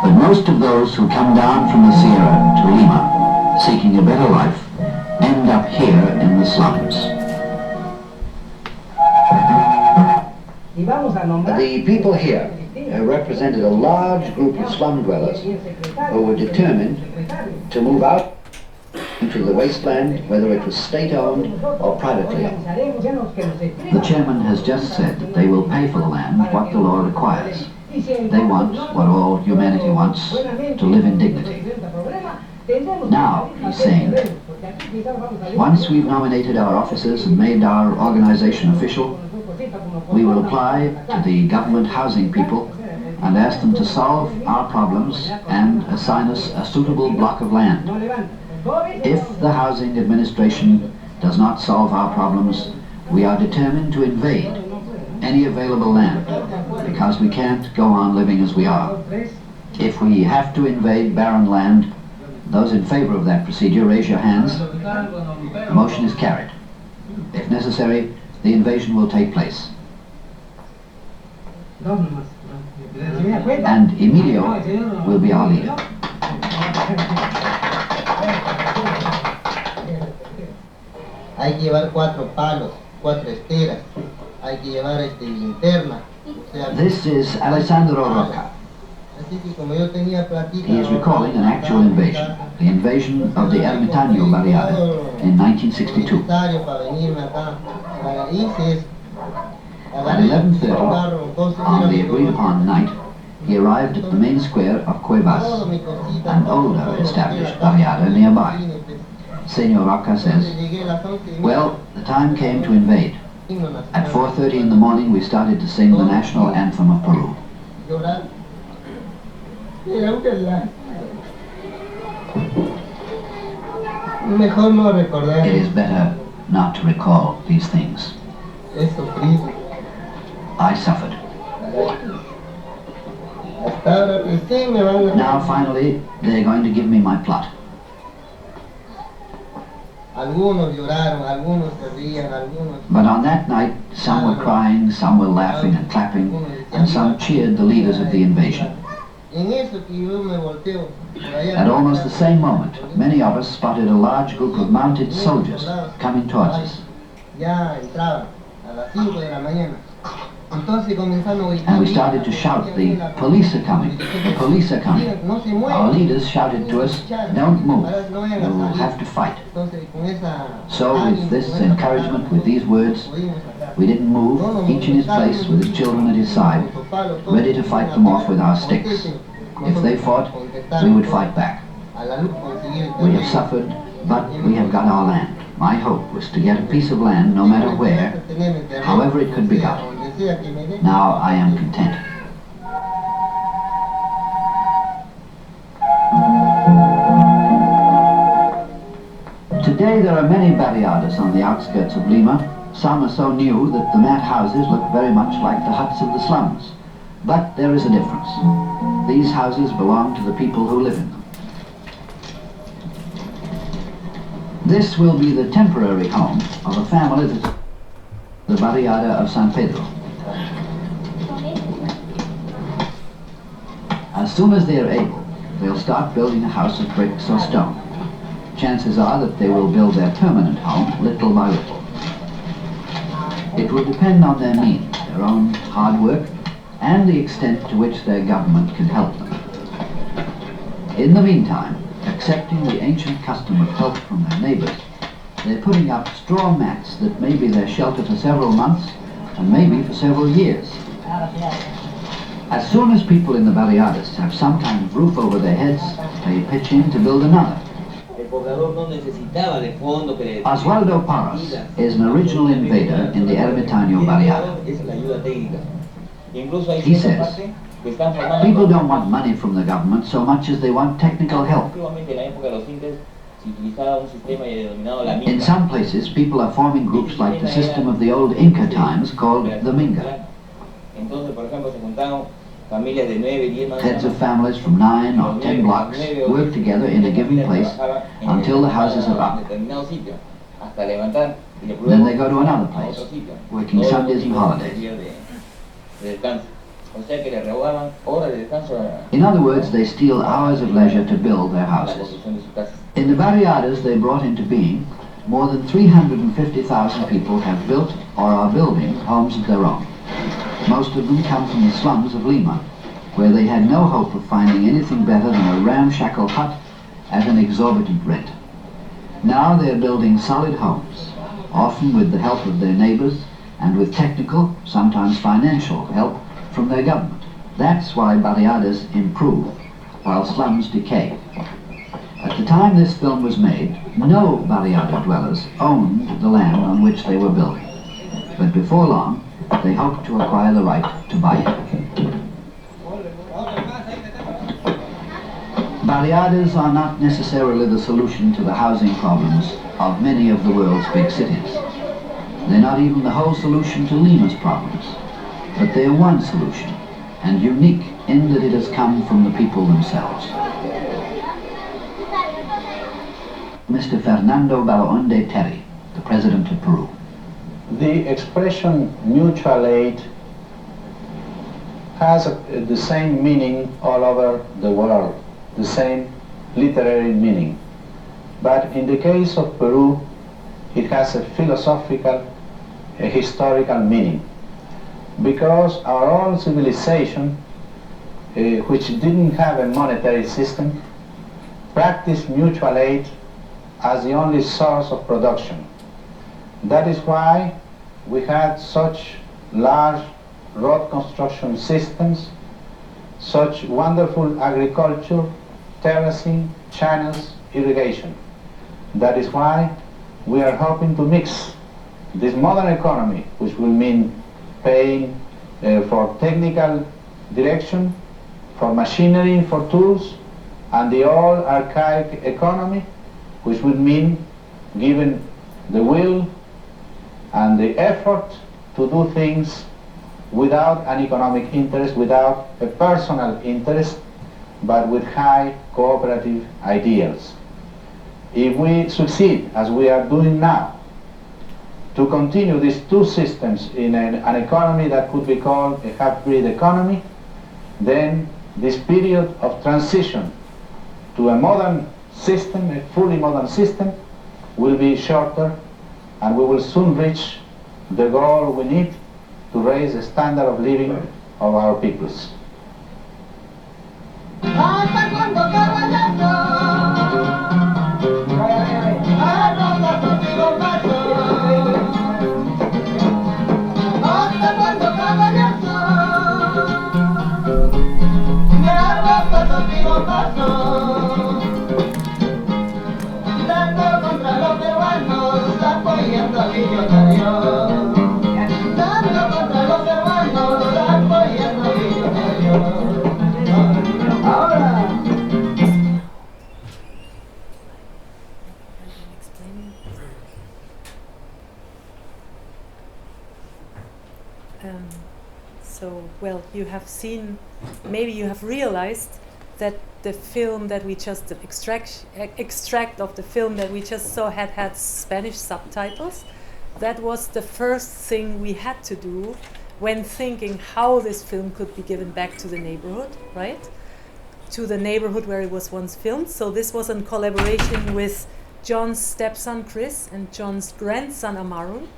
But most of those who come down from the Sierra to Lima seeking a better life end up here in the slums. The people here represented a large group of slum dwellers who were determined to move out into the wasteland, whether it was state-owned or privately owned. The chairman has just said that they will pay for the land what the law requires. They want what all humanity wants, to live in dignity. Now, he's saying, once we've nominated our officers and made our organization official, we will apply to the government housing people and ask them to solve our problems and assign us a suitable block of land. If the housing administration does not solve our problems, we are determined to invade any available land, because we can't go on living as we are. If we have to invade barren land, those in favor of that procedure, raise your hands. The motion is carried. If necessary, the invasion will take place. And Emilio will be our leader. Hay que llevar 4 palos, 4 esteras. Hay que llevar linterna. This is Alessandro Rocca. He is recalling an actual invasion, the invasion of the Ermitaño Barriada in 1962. At 11:30, on the agreed-upon night, he arrived at the main square of Cuevas, an older established barriada nearby. Senor Rocca says, well, the time came to invade. At 4:30 in the morning, we started to sing the national anthem of Peru. Llorar. Era un relajo. Mejor no recordar. It is better not to recall these things. He sufrido. I suffered. Hasta ahora recién me van a... Now, finally, they're going to give me my plot. Algunos lloraron, algunos se rían, algunos... But on that night, some were crying, some were laughing and clapping, and some cheered the leaders of the invasion. En eso que yo me volteo, por allá... At almost the same moment, many of us spotted a large group of mounted soldiers coming towards us. Ya entraban a las 5 de la mañana. Entonces comenzaron a gritar. And we started to shout, "The police are coming, the police are coming." Our leaders shouted to us, "Don't move, you will have to fight." So with this encouragement, with these words, we didn't move, each in his place with his children at his side, ready to fight them off with our sticks. If they fought, we would fight back. We have suffered, but we have got our land. My hope was to get a piece of land, no matter where, however it could be got. Now I am content. Today there are many barriadas on the outskirts of Lima. Some are so new that the mat houses look very much like the huts of the slums. But there is a difference. These houses belong to the people who live in them. This will be the temporary home of a family that's the barriada of San Pedro. As soon as they are able, they'll start building a house of bricks or stone. Chances are that they will build their permanent home little by little. It will depend on their means, their own hard work, and the extent to which their government can help them. In the meantime, accepting the ancient custom of help from their neighbors, they're putting up straw mats that may be their shelter for several months and maybe for several years. As soon as people in the barriadas have some kind of roof over their heads, they pitch in to build another. Osvaldo Parras is an original invader in the Ermitaño barriada. He says, people don't want money from the government so much as they want technical help. In some places, people are forming groups like the system of the old Inca times called the Minga. Heads of families from 9 or 10 blocks work together in a given place until the houses are up. Then they go to another place, working Sundays and holidays. In other words, they steal hours of leisure to build their houses. In the barriadas they brought into being, more than 350,000 people have built or are building homes of their own. Most of them come from the slums of Lima, where they had no hope of finding anything better than a ramshackle hut at an exorbitant rent. Now they are building solid homes, often with the help of their neighbors and with technical, sometimes financial help from their government. That's why barriadas improve, while slums decay. At the time this film was made, no barriada dwellers owned the land on which they were building. But before long, they hoped to acquire the right to buy it. Barriadas are not necessarily the solution to the housing problems of many of the world's big cities. They're not even the whole solution to Lima's problems. But they're one solution, and unique in that it has come from the people themselves. Mr. Fernando Belaunde Terry, the President of Peru. The expression mutual aid has the same meaning all over the world, the same literary meaning. But in the case of Peru, it has a philosophical, a historical meaning. Because our own civilization, which didn't have a monetary system, practiced mutual aid as the only source of production. That is why we had such large road construction systems, such wonderful agriculture, terracing, channels, irrigation. That is why we are hoping to mix this modern economy, which will mean paying for technical direction, for machinery, for tools, and the old archaic economy, which would mean giving the will and the effort to do things without an economic interest, without a personal interest, but with high cooperative ideals. If we succeed, as we are doing now, to continue these two systems in an economy that could be called a half-breed economy, then this period of transition to a modern system, a fully modern system, will be shorter, and we will soon reach the goal we need to raise the standard of living of our peoples. So, well, you have seen, maybe you have realized that the film that we just, the extract of the film that we just saw had Spanish subtitles. That was the first thing we had to do when thinking how this film could be given back to the neighborhood, right? To the neighborhood where it was once filmed. So this was in collaboration with John's stepson Chris and John's grandson Amarun,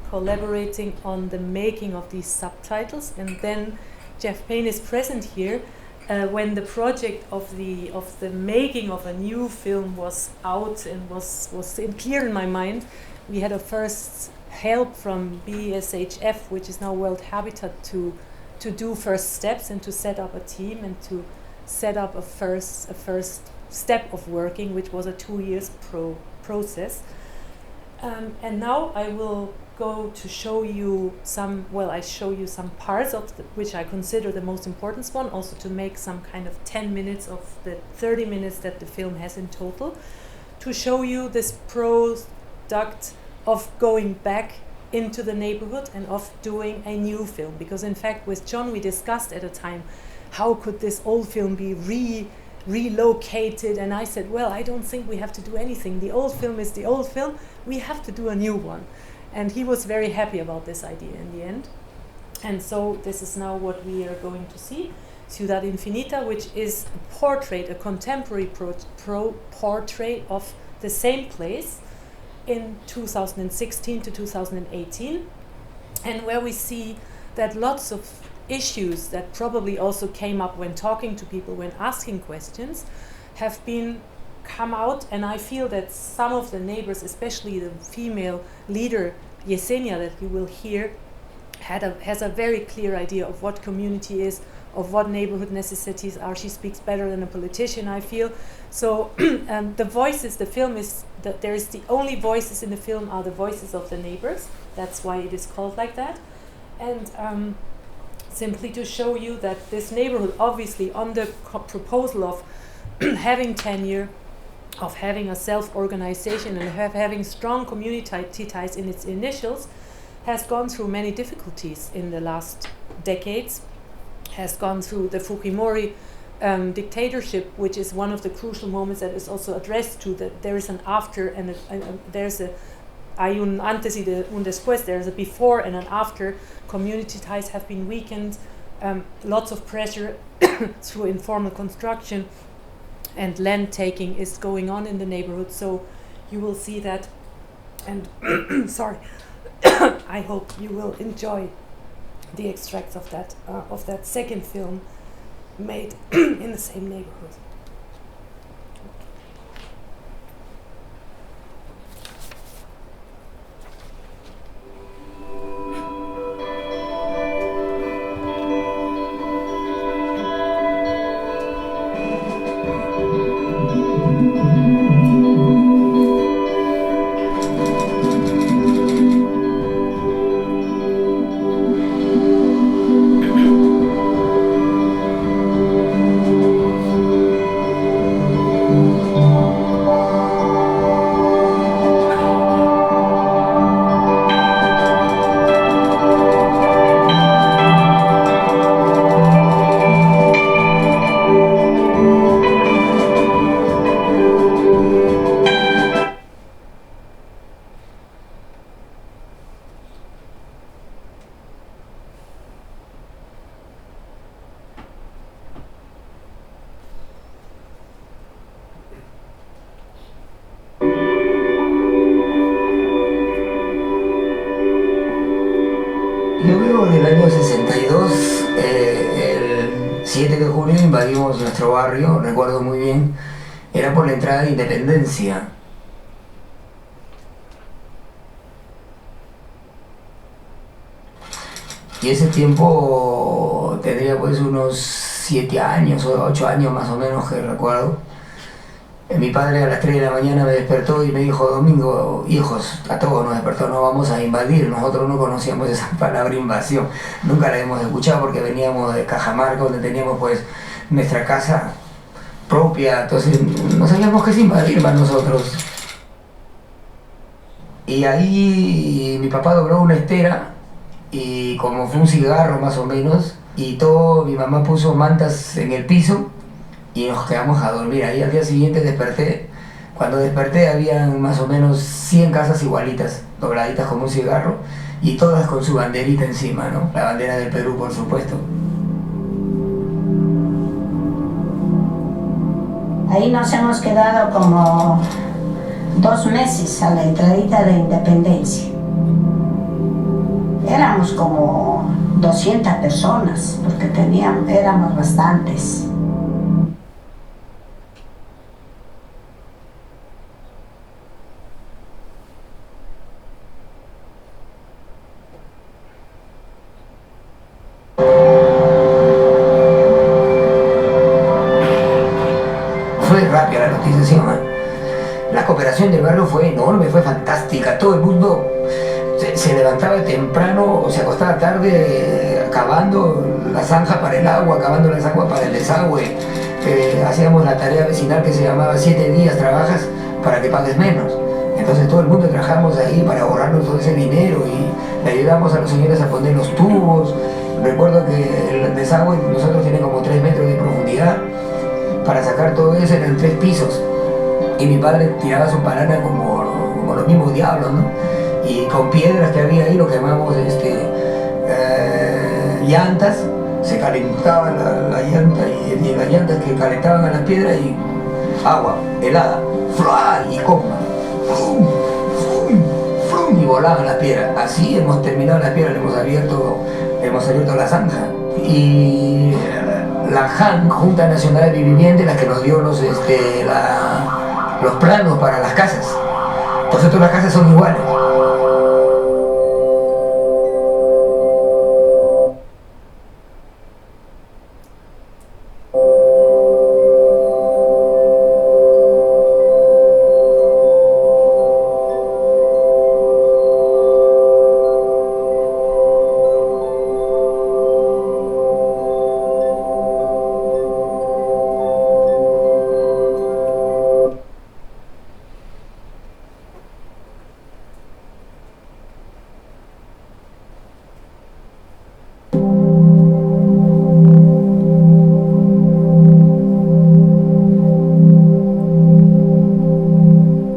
collaborating on the making of these subtitles. And then Jeff Payne is present here when the project of the making of a new film was out and was clear in my mind. We had a first help from BSHF, which is now World Habitat, to do first steps and to set up a team and to set up a first step of working, which was a 2 years process. And now I will go to show you I show you some parts of which I consider the most important one, also to make some kind of 10 minutes of the 30 minutes that the film has in total, to show you this product of going back into the neighborhood and of doing a new film. Because in fact with John we discussed at a time, how could this old film be relocated, and I said, well, I don't think we have to do anything. The old film is the old film, we have to do a new one. And he was very happy about this idea in the end. And so this is now what we are going to see. Ciudad Infinita, which is a portrait, a contemporary portrait of the same place in 2016 to 2018, and where we see that lots of issues that probably also came up when talking to people, when asking questions, have been come out. And I feel that some of the neighbors, especially the female leader Yesenia that you will hear, has a very clear idea of what community is, of what neighborhood necessities are. She speaks better than a politician, I feel. So the voices, the film is, the only voices in the film are the voices of the neighbors. That's why it is called like that. And simply to show you that this neighborhood, obviously on the proposal of having tenure, of having a self-organization and having strong community ties in its initials, has gone through many difficulties in the last decades, has gone through the Fujimori dictatorship, which is one of the crucial moments that is also addressed to that there is an after and there's a hay un antes y un después, there's a before and an after. Community ties have been weakened, lots of pressure through informal construction, and land taking is going on in the neighborhood. So you will see that, and sorry, I hope you will enjoy the extracts of that second film made in the same neighborhood. El 7 de junio invadimos nuestro barrio, recuerdo muy bien, era por la entrada de Independencia. Y ese tiempo tendría pues unos 7 años o 8 años más o menos que recuerdo. Mi padre a las 3 de la mañana me despertó y me dijo: Domingo, hijos, a todos nos despertó, no vamos a invadir. Nosotros no conocíamos esa palabra invasión, nunca la hemos escuchado porque veníamos de Cajamarca, donde teníamos pues nuestra casa propia, entonces no sabíamos qué es invadir para nosotros. Y ahí mi papá dobló una estera y como fue un cigarro más o menos, y todo, mi mamá puso mantas en el piso y nos quedamos a dormir. Ahí al día siguiente desperté. Cuando desperté habían más o menos 100 casas igualitas, dobladitas como un cigarro, y todas con su banderita encima, ¿no? La bandera del Perú, por supuesto. Ahí nos hemos quedado como 2 meses a la entradita de Independencia. Éramos como 200 personas, porque éramos bastantes. Fue rápida la notificación, ¿eh? La cooperación del barrio fue enorme, fue fantástica. Todo el mundo se levantaba temprano o se acostaba tarde cavando la zanja para el agua, cavando la zanja para el desagüe. Hacíamos la tarea vecinal que se llamaba 7 días trabajas para que pagues menos. Entonces todo el mundo trabajamos ahí para ahorrarnos todo ese dinero y le ayudamos a los señores a poner los tubos. Recuerdo que el desagüe nosotros tiene como 3 metros de profundidad. Para sacar todo eso eran 3 pisos. Y mi padre tiraba su palana como los mismos diablos, ¿no? Y con piedras que había ahí lo quemamos, llantas, se calentaba la llanta y las llantas que calentaban a la piedra y agua helada, ¡fua! Y coma, ¡fum! ¡fum! ¡fum! Y volaban las piedras. Así hemos terminado las piedras, hemos abierto la zanja. Y la JAN, Junta Nacional de Vivienda, la que nos dio los planos para las casas. Entonces todas las casas son iguales.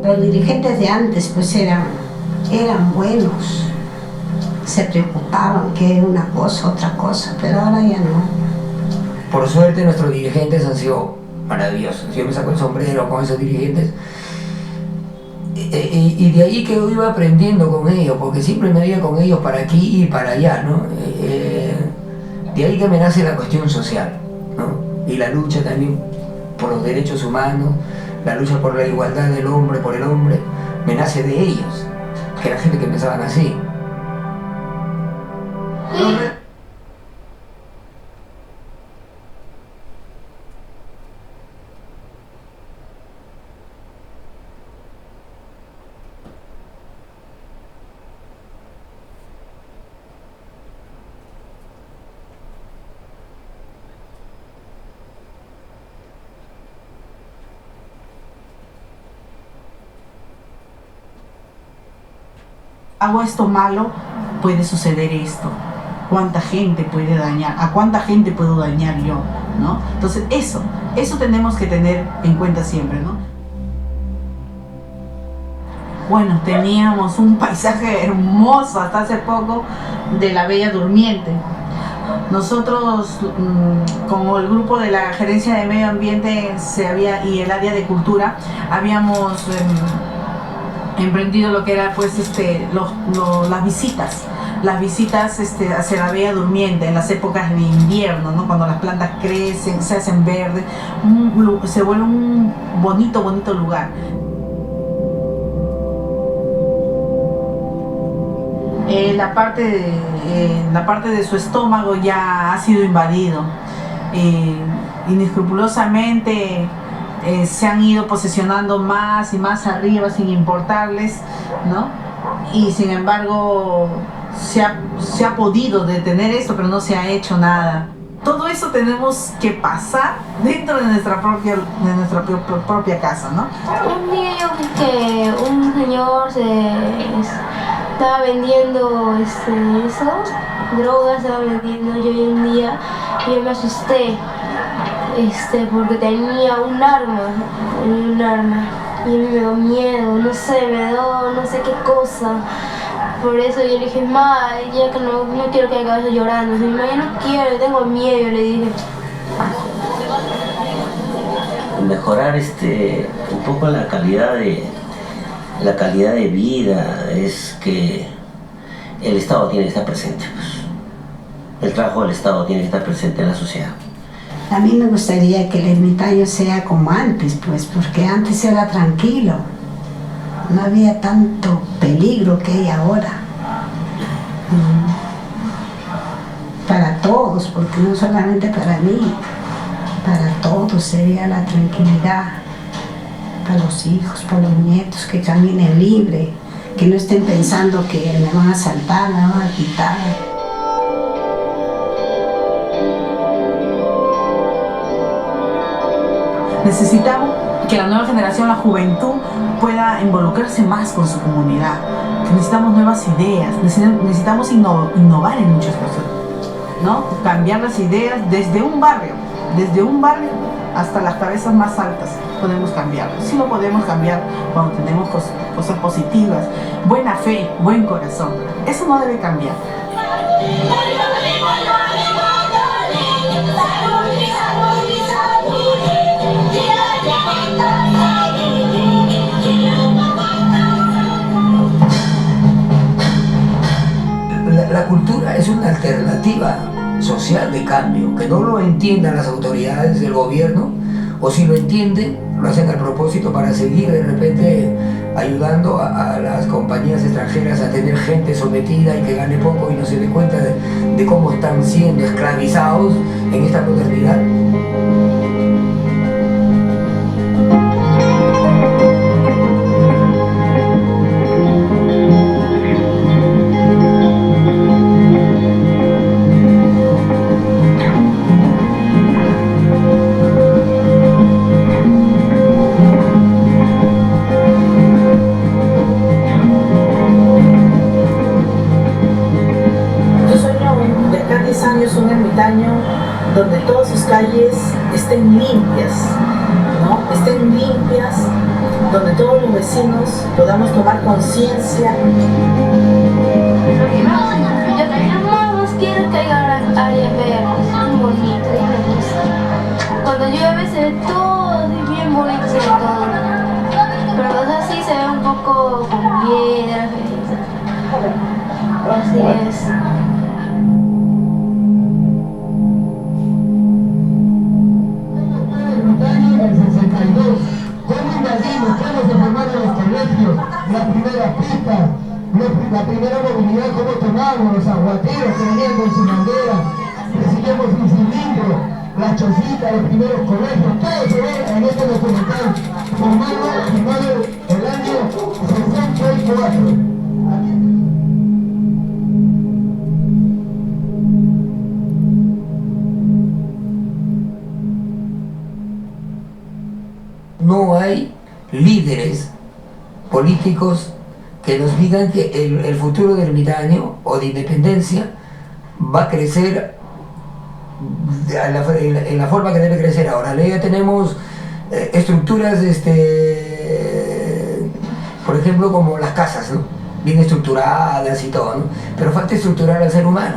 Los dirigentes de antes pues eran buenos, se preocupaban que era una cosa, otra cosa, pero ahora ya no. Por suerte nuestros dirigentes han sido maravillosos. Yo me saco el sombrero con esos dirigentes. Y de ahí que yo iba aprendiendo con ellos, porque siempre me veía con ellos para aquí y para allá, ¿no? De ahí que me nace la cuestión social, ¿no? Y la lucha también por los derechos humanos, la lucha por la igualdad del hombre por el hombre, me nace de ellos, que era gente que pensaban así. Hago esto malo, puede suceder esto. ¿Cuánta gente puede dañar? ¿A cuánta gente puedo dañar yo? ¿No? Entonces eso tenemos que tener en cuenta siempre, ¿no? Bueno, teníamos un paisaje hermoso hasta hace poco de la Bella Durmiente. Nosotros, como el grupo de la Gerencia de Medio Ambiente y el área de cultura, habíamos emprendido lo que era pues las visitas las visitas hacia la Bella Durmiente en las épocas de invierno, ¿no? Cuando las plantas crecen, se hacen verdes, se vuelve un bonito lugar. La parte de su estómago ya ha sido invadido. Inescrupulosamente se han ido posesionando más y más arriba sin importarles, ¿no? Y sin embargo se ha podido detener esto, pero no se ha hecho nada. Todo eso tenemos que pasar dentro de nuestra propia casa, ¿no? Un día yo vi que un señor estaba vendiendo drogas, estaba vendiendo. Yo un día yo me asusté porque tenía un arma y a mí me dio miedo, no sé qué cosa. Por eso yo le dije, ma, ya que no quiero que acabes llorando. Y ma, yo no quiero, tengo miedo, yo le dije. Mejorar un poco la calidad de vida es que el Estado tiene que estar presente, pues. El trabajo del Estado tiene que estar presente en la sociedad. A mí me gustaría que el ermitaño sea como antes, pues, porque antes era tranquilo. No había tanto peligro que hay ahora. Para todos, porque no solamente para mí, para todos sería la tranquilidad. Para los hijos, para los nietos, que caminen libre, que no estén pensando que me van a asaltar, me van a quitar. Necesitamos que la nueva generación, la juventud, pueda involucrarse más con su comunidad. Necesitamos nuevas ideas, necesitamos innovar en muchas cosas, ¿no? Cambiar las ideas desde un barrio hasta las cabezas más altas. Podemos cambiarlo. Sí lo podemos cambiar cuando tenemos cosas positivas, buena fe, buen corazón. Eso no debe cambiar. La cultura es una alternativa social de cambio, que no lo entiendan las autoridades del gobierno, o si lo entienden, lo hacen al propósito para seguir de repente ayudando a las compañías extranjeras a tener gente sometida y que gane poco y no se dé cuenta de cómo están siendo esclavizados en esta modernidad. Donde todas sus calles estén limpias, ¿no? Estén limpias, donde todos los vecinos podamos tomar conciencia. Yo más quiero que haya áreas verdes, es bonito, me gusta. Cuando llueve se ve todo así bien bonito, se ve todo. Pero cuando es así se ve un poco con piedras, así es. La primera pista, la primera movilidad, cómo tomábamos los aguateros que venían con su bandera, recibimos un cilindro, las chocitas, los primeros colegios, todo se ve en este documental, formado el año 64. No hay líderes políticos que nos digan que el futuro del ermitaño o de independencia va a crecer en la forma que debe crecer ahora. Ya tenemos estructuras, por ejemplo, como las casas, ¿no? Bien estructuradas y todo, ¿no? Pero falta estructurar al ser humano.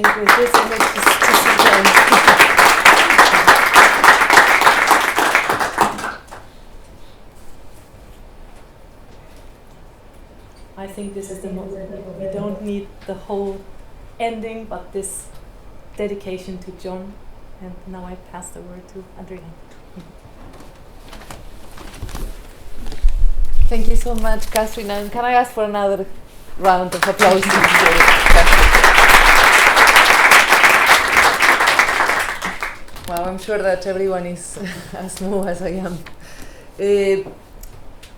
think with this image to sit down. I think this is the moment. We don't need the whole ending, but this dedication to John. And now I pass the word to Andrea. Thank you so much, Catherine. And can I ask for another round of applause? Well, I'm sure that everyone is as moved as I am.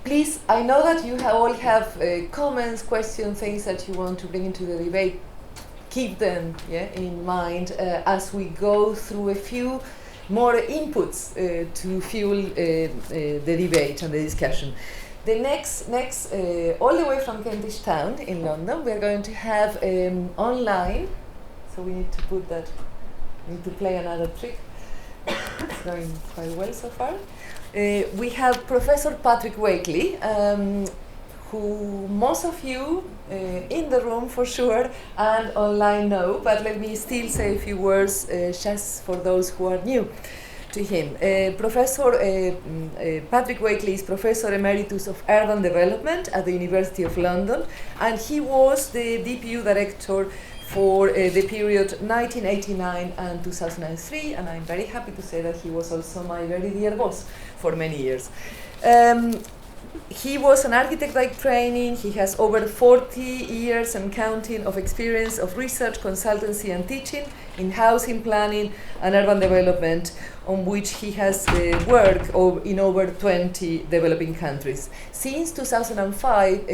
Please, I know that you all have comments, questions, things that you want to bring into the debate. Keep them in mind as we go through a few more inputs to fuel the debate and the discussion. The next all the way from Kentish Town in London, we're going to have online, so we need to put that, we need to play another trick. It's going quite well so far. We have Professor Patrick Wakely, who most of you in the room for sure and online know, but let me still say a few words just for those who are new to him. Professor Patrick Wakely is Professor Emeritus of Urban Development at the University of London, and he was the DPU Director for the period 1989 and 2003, and I'm very happy to say that he was also my very dear boss for many years. He was an architect by training. He has over 40 years and counting of experience of research, consultancy and teaching in housing planning and urban development, on which he has worked in over 20 developing countries. Since 2005,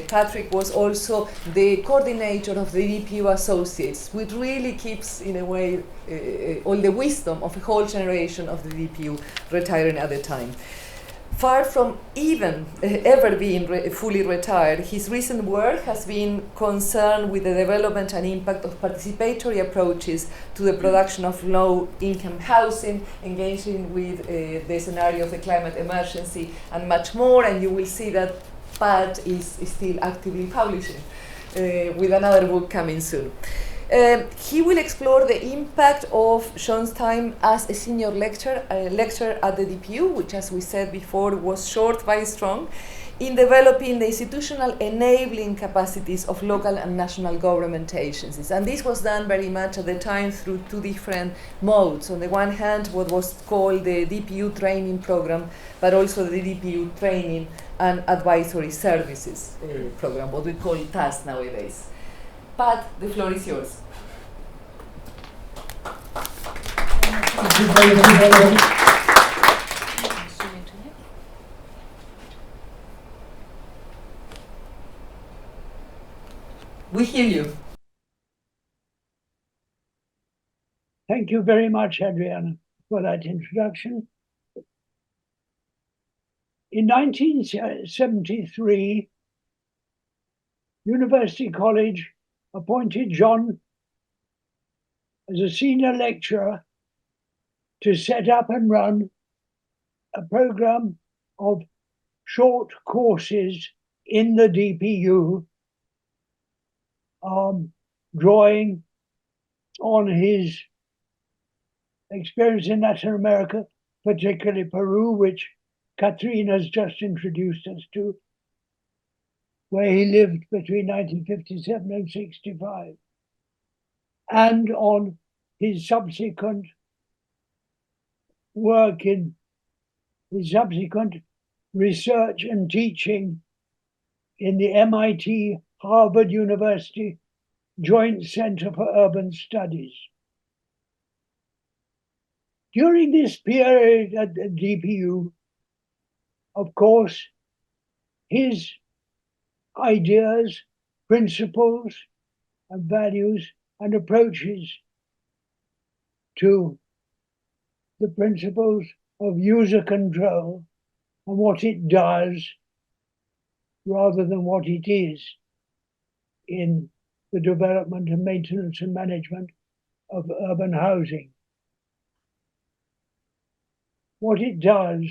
Patrick was also the coordinator of the DPU Associates, which really keeps, in a way, all the wisdom of a whole generation of the DPU retiring at the time. Far from even ever being fully retired, his recent work has been concerned with the development and impact of participatory approaches to the production of low-income housing, engaging with the scenario of the climate emergency, and much more. And you will see that Pat is still actively publishing with another book coming soon. He will explore the impact of Sean's time as a senior lecturer at the DPU, which, as we said before, was short but strong, in developing the institutional enabling capacities of local and national government agencies. And this was done very much at the time through two different modes. On the one hand, what was called the DPU training program, but also the DPU training and advisory services program, what we call TAS nowadays. Pat, the floor is yours. We hear you. Thank you very much, Adriana, for that introduction. In 1973, University College appointed John as a senior lecturer to set up and run a program of short courses in the DPU, drawing on his experience in Latin America, particularly Peru, which Catherine has just introduced us to, where he lived between 1957 and 65, and on his subsequent work in his subsequent research and teaching in the MIT Harvard University Joint Center for Urban Studies. During this period at the DPU, of course, his ideas, principles, and values and approaches to the principles of user control and what it does rather than what it is in the development and maintenance and management of urban housing. What it does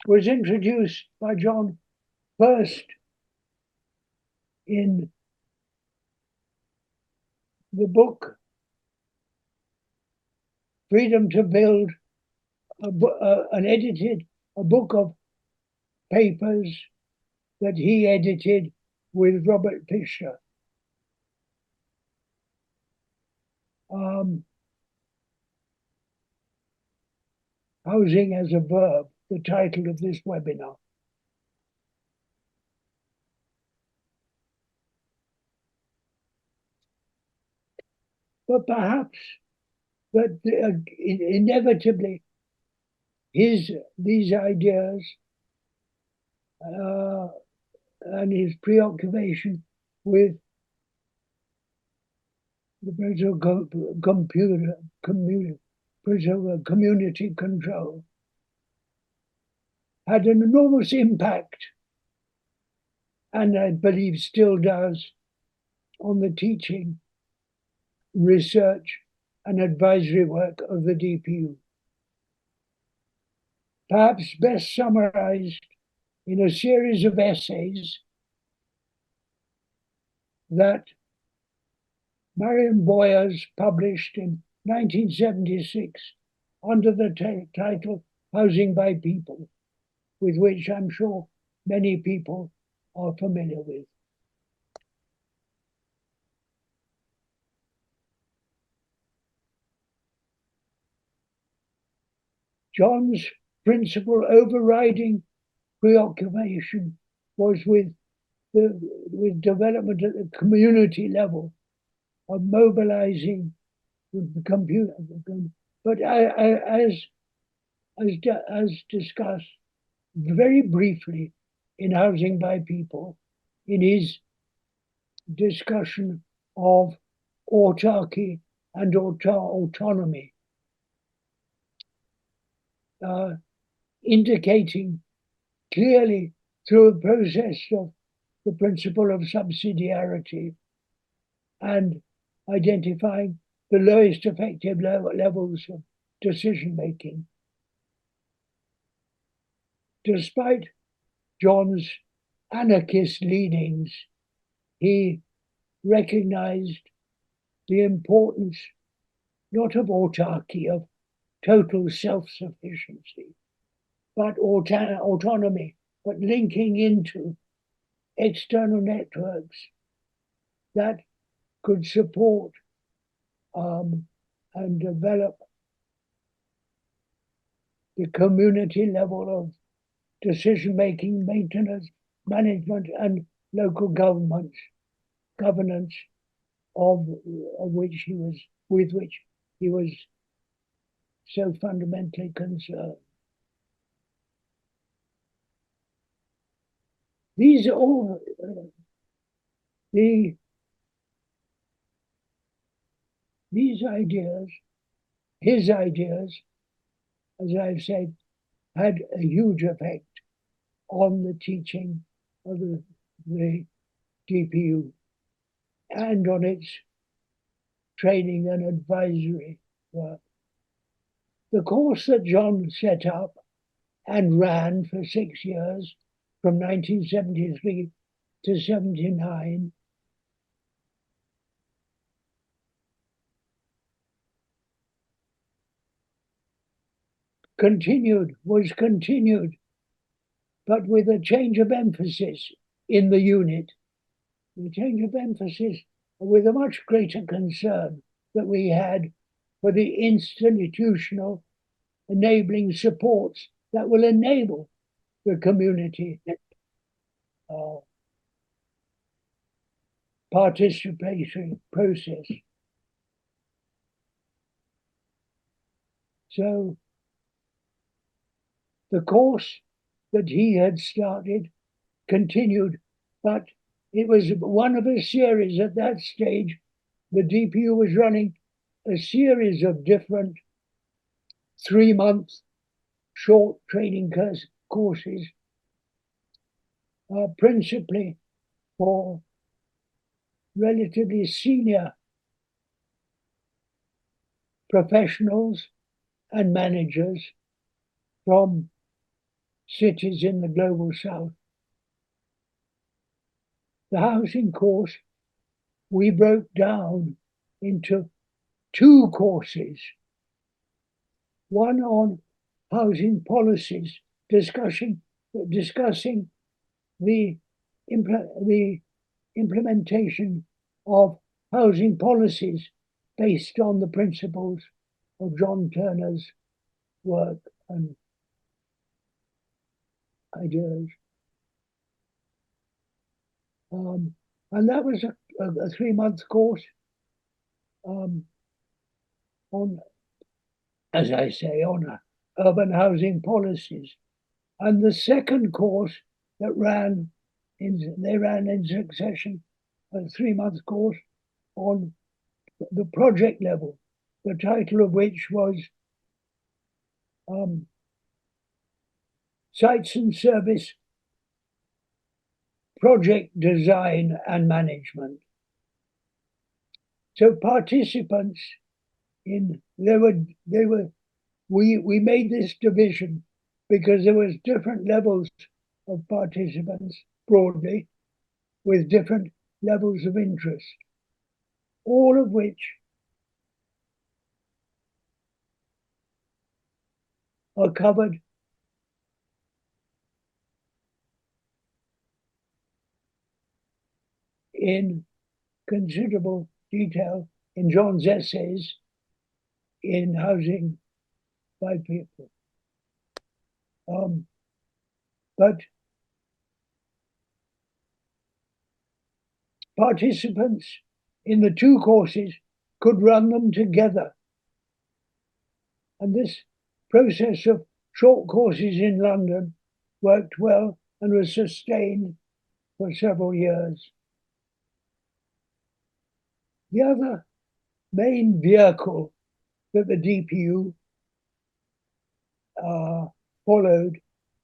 was introduced by John First, in the book, Freedom to Build, a book of papers that he edited with Robert Fisher. Housing as a Verb, the title of this webinar. But perhaps that inevitably these ideas and his preoccupation with the community control had an enormous impact, and I believe still does, on the teaching, research, and advisory work of the DPU. Perhaps best summarized in a series of essays that Marion Boyers published in 1976 under the title Housing by People, with which I'm sure many people are familiar with. John's principal overriding preoccupation was with development at the community level, of mobilizing the computer. But as discussed very briefly in Housing by People, in his discussion of autarky and autonomy, indicating clearly through a process of the principle of subsidiarity and identifying the lowest effective levels of decision-making. Despite John's anarchist leanings, he recognized the importance not of autarky, of total self-sufficiency, but autonomy, but linking into external networks that could support and develop the community level of decision-making, maintenance, management, and local governance, with which he was so fundamentally concerned. These are all these ideas, his ideas, as I've said, had a huge effect on the teaching of the DPU and on its training and advisory work. The course that John set up and ran for 6 years, from 1973 to 79, was continued, but with a change of emphasis in the unit. The change of emphasis with a much greater concern that we had for the institutional enabling supports that will enable the community participation process. So the course that he had started continued, but it was one of a series at that stage. The DPU was running a series of different 3-month short training courses, principally for relatively senior professionals and managers from cities in the global south. the housing course we broke down into 2 courses. One on housing policies, discussing the implementation of housing policies based on the principles of John Turner's work and ideas. And that was a 3-month course on, as I say, on urban housing policies. And the second course that they ran in succession, a 3-month course on the project level, the title of which was Sites and Service Project Design and Management. So participants we made this division because there was different levels of participants broadly with different levels of interest, all of which are covered in considerable detail in John's essays in Housing by People. But participants in the 2 courses could run them together. And this process of short courses in London worked well and was sustained for several years. The other main vehicle that the DPU followed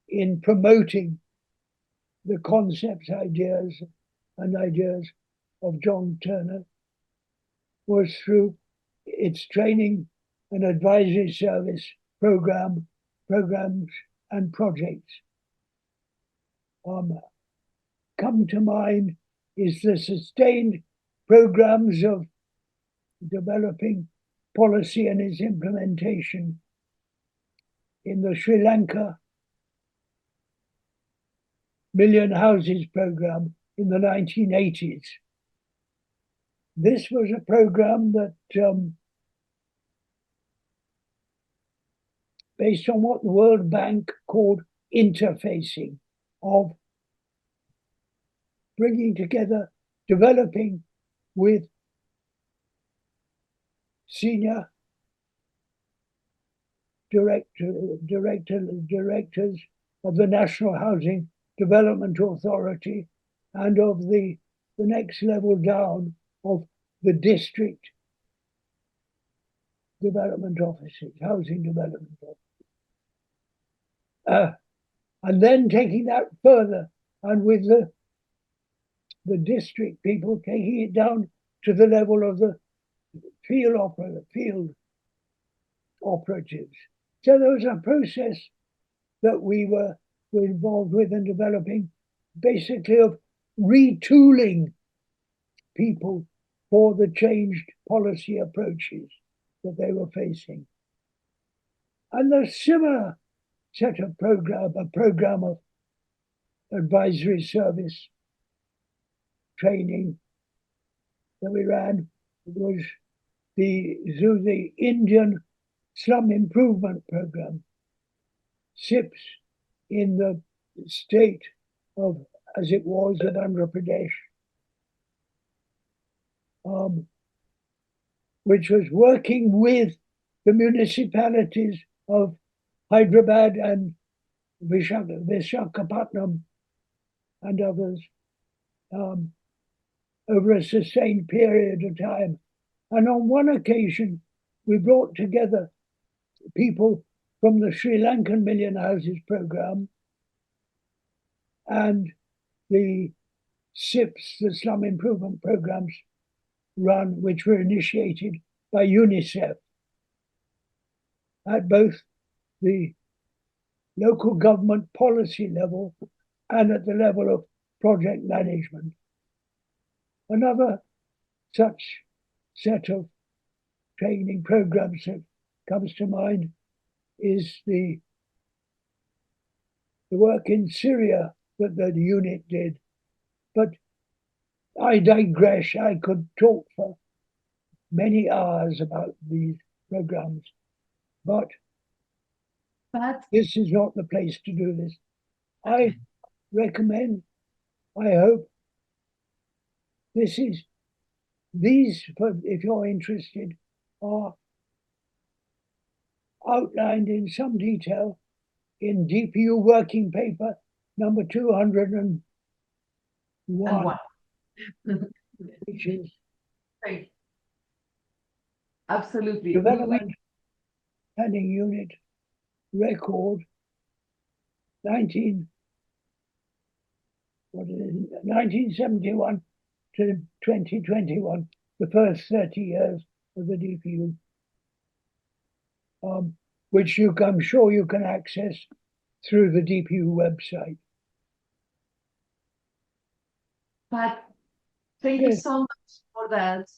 in promoting the concepts, ideas of John Turner was through its training and advisory service programs and projects. Come to mind is the sustained programs of developing policy and its implementation in the Sri Lanka Million Houses program in the 1980s. This was a program that, based on what the World Bank called interfacing, of bringing together, developing with senior directors of the National Housing Development Authority and of the next level down of the district development offices, housing development offices. And then taking that further, and with the district people taking it down to the level of the field operatives. So there was a process that we were involved with in developing, basically of retooling people for the changed policy approaches that they were facing. And the similar set of a program of advisory service training that we ran was through the Indian Slum Improvement Program, SIPS, in the state of, as it was, of Andhra Pradesh, which was working with the municipalities of Hyderabad and Visakhapatnam and others over a sustained period of time. And on one occasion, we brought together people from the Sri Lankan Million Houses program and the SIPs, the Slum Improvement Programs which were initiated by UNICEF at both the local government policy level and at the level of project management. Another such set of training programs that comes to mind is the work in Syria that the unit did. But I digress. I could talk for many hours about these programs, but this is not the place to do this. I recommend, I hope, these, if you're interested, are outlined in some detail in DPU working paper number 201, which is Right. Absolutely. Development Planning Unit Record 1971 to 2021, the first 30 years of the DPU, which I'm sure you can access through the DPU website. Pat, thank you so much for that.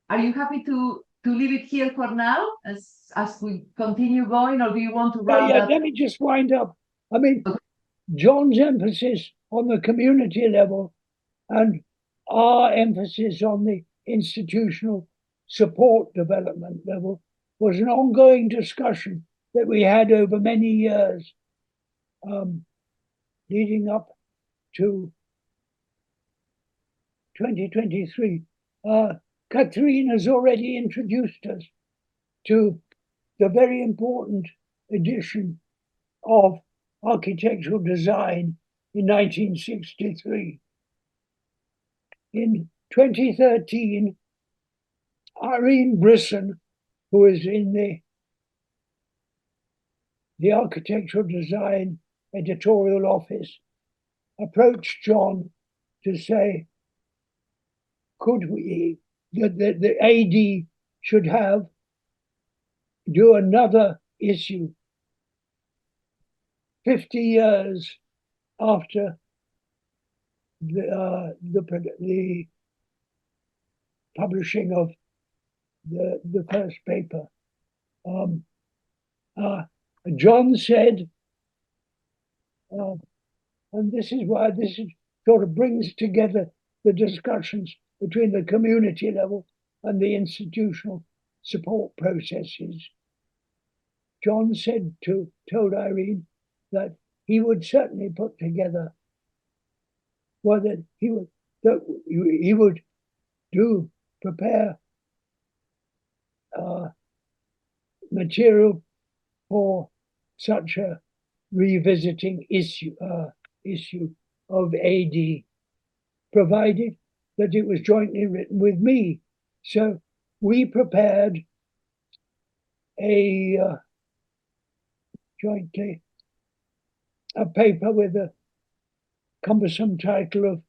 Are you happy to leave it here for now as we continue going, or do you want to round up? Let me just wind up. I mean, John's emphasis on the community level and our emphasis on the institutional support development level was an ongoing discussion that we had over many years, leading up to 2023. Catherine has already introduced us to the very important edition of architectural design in 1963. In 2013, Irene Brisson, who is in the architectural design editorial office, approached John to say, could we, that the AD should do another issue 50 years after the publishing of the first paper. John said, and this is why this sort of brings together the discussions between the community level and the institutional support processes. John told Irene that he would certainly put together, that he would prepare material for such a revisiting issue of AD, provided that it was jointly written with me. So we prepared jointly a paper with a cumbersome title of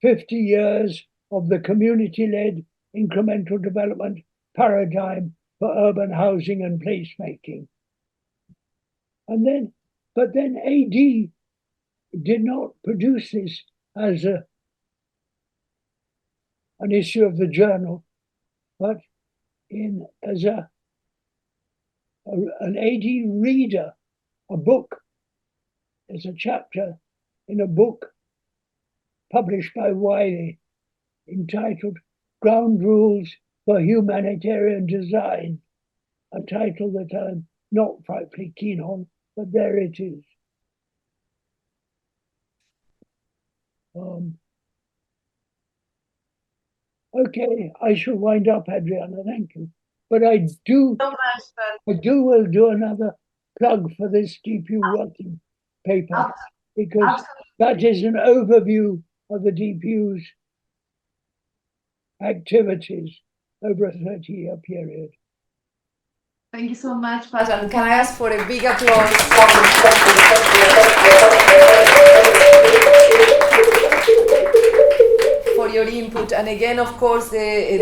50 Years of the Community-Led Incremental Development Paradigm for Urban Housing and Placemaking. But then AD did not produce this as an issue of the journal, but as an AD reader, a book, as a chapter in a book published by Wiley entitled Ground Rules for Humanitarian Design, a title that I'm not frightfully keen on, but there it is. Okay, I shall wind up, Adriana, thank you. But I will do another plug for this DPU working paper, because that is an overview of the DPU's activities over a 30-year period. Thank you so much, Pat. And can I ask for a big applause for your input? And again, of course, the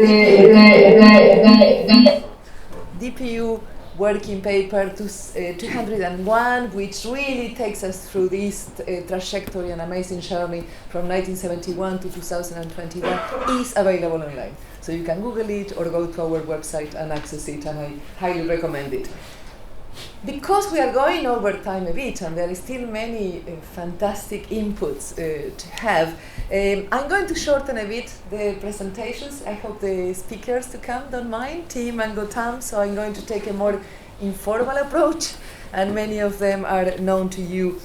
DPU working paper 201, which really takes us through this trajectory and amazing journey from 1971 to 2021, is available online. So you can Google it or go to our website and access it, and I highly recommend it. Because we are going over time a bit, and there is still many fantastic inputs to have, I'm going to shorten a bit the presentations. I hope the speakers to come don't mind, Tim and Gautam, so I'm going to take a more informal approach, and many of them are known to you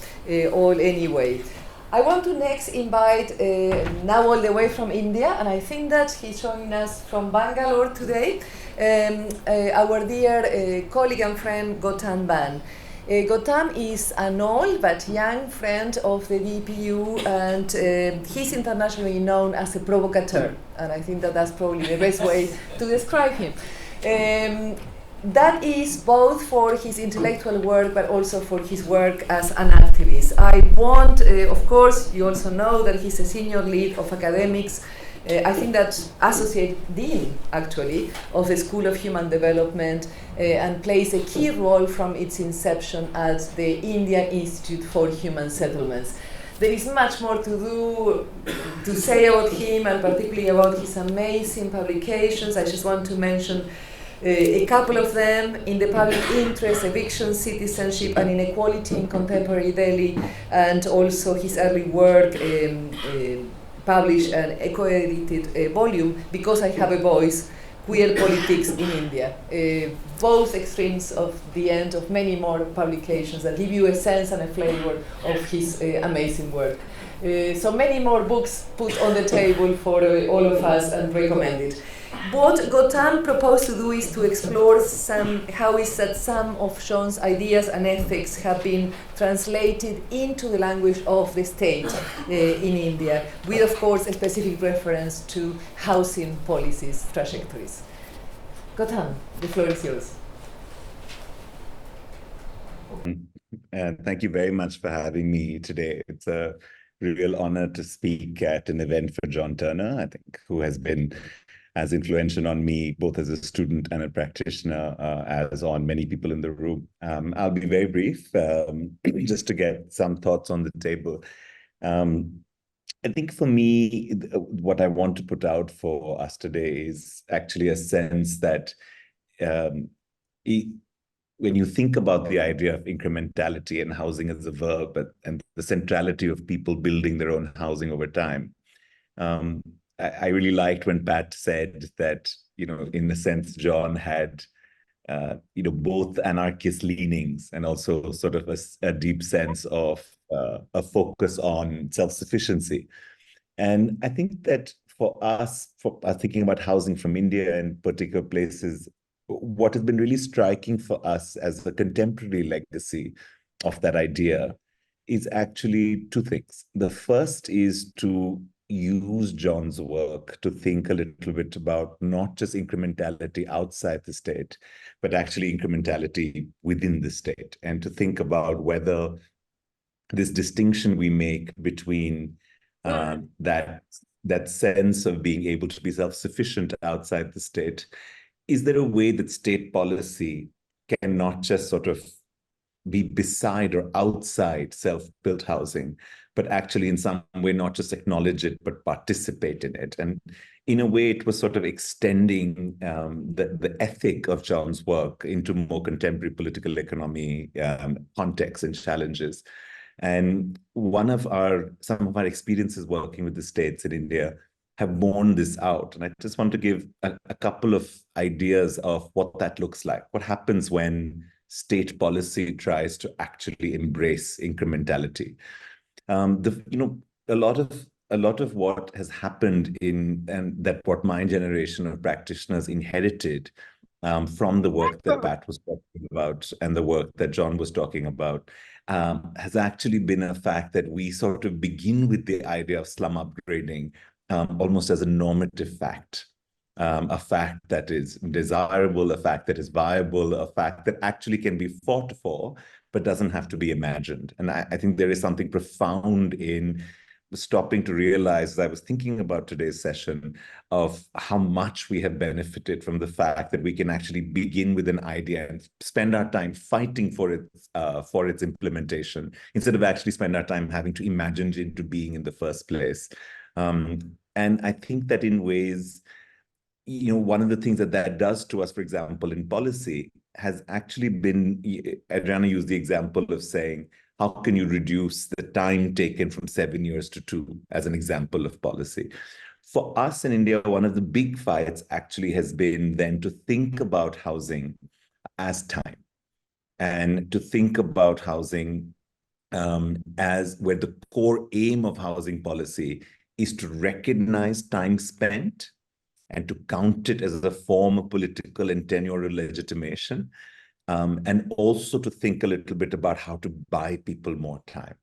all anyway. I want to next invite, now all the way from India, and I think that he's joining us from Bangalore today, our dear colleague and friend Gautam Ban. Gautam is an old but young friend of the DPU, and he's internationally known as a provocateur, and I think that that's probably the best way to describe him. That is both for his intellectual work, but also for his work as an activist. I want, of course, you also know that he's a senior lead of academics, I think that associate dean, actually, of the School of Human Development, and plays a key role from its inception at the Indian Institute for Human Settlements. There is much more to say about him, and particularly about his amazing publications. I just want to mention a couple of them: In the Public Interest, Eviction, Citizenship, and Inequality in Contemporary Delhi, and also his early work published an eco-edited volume, Because I Have a Voice, Queer Politics in India. Both extremes of the end of many more publications that give you a sense and a flavor of his amazing work. So many more books put on the table for all of us, and recommended. What Gautam proposed to do is to explore how is that some of John's ideas and ethics have been translated into the language of the state in India, with, of course, a specific reference to housing policies trajectories. Gautam, the floor is yours. Thank you very much for having me today. It's a real honor to speak at an event for John Turner, I think, who has been as influential on me, both as a student and a practitioner, as on many people in the room. I'll be very brief, just to get some thoughts on the table. I think for me, what I want to put out for us today is actually a sense that when you think about the idea of incrementality and housing as a verb, and the centrality of people building their own housing over time, I really liked when Pat said that, in a sense, John had, both anarchist leanings and also sort of a deep sense of a focus on self-sufficiency. And I think that for us thinking about housing from India and particular places, what has been really striking for us as a contemporary legacy of that idea is actually two things. The first is to use John's work to think a little bit about not just incrementality outside the state, but actually incrementality within the state, and to think about whether this distinction we make between that sense of being able to be self-sufficient outside the state, is there a way that state policy can not just sort of be beside or outside self-built housing, but actually in some way not just acknowledge it, but participate in it. And in a way, it was sort of extending the ethic of John's work into more contemporary political economy contexts and challenges. And some of our experiences working with the states in India have borne this out. And I just want to give a couple of ideas of what that looks like. What happens when state policy tries to actually embrace incrementality? A lot of what has happened and that what my generation of practitioners inherited from the work that Pat was talking about and the work that John was talking about has actually been a fact that we sort of begin with the idea of slum upgrading almost as a normative fact. A fact that is desirable, a fact that is viable, a fact that actually can be fought for, but doesn't have to be imagined. And I think there is something profound in stopping to realize, as I was thinking about today's session, of how much we have benefited from the fact that we can actually begin with an idea and spend our time fighting for its implementation, instead of actually spend our time having to imagine it into being in the first place. And I think that in ways, one of the things that does to us, for example, in policy, has actually been, Adriana used the example of saying, how can you reduce the time taken from 7 years to 2, as an example of policy? For us in India, one of the big fights actually has been then to think about housing as time, and to think about housing as where the core aim of housing policy is to recognize time spent and to count it as a form of political and tenure legitimation, and also to think a little bit about how to buy people more time.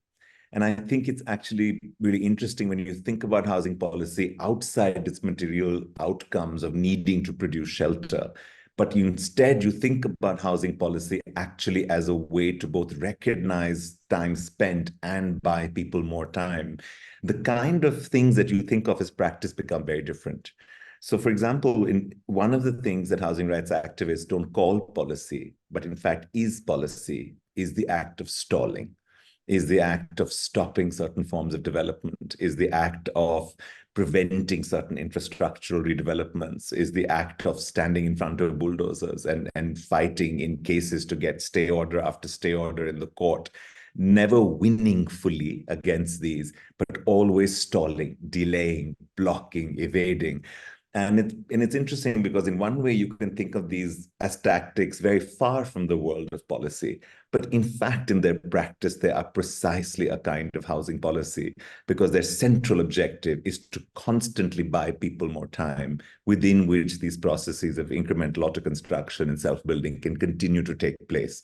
And I think it's actually really interesting when you think about housing policy outside its material outcomes of needing to produce shelter, but instead you think about housing policy actually as a way to both recognize time spent and buy people more time. The kind of things that you think of as practice become very different. So, for example, in one of the things that housing rights activists don't call policy, but in fact is policy, is the act of stalling, is the act of stopping certain forms of development, is the act of preventing certain infrastructural redevelopments, is the act of standing in front of bulldozers and fighting in cases to get stay order after stay order in the court, never winning fully against these, but always stalling, delaying, blocking, evading. And it's interesting because in one way you can think of these as tactics very far from the world of policy, but in fact in their practice they are precisely a kind of housing policy, because their central objective is to constantly buy people more time, within which these processes of incremental auto-construction and self-building can continue to take place.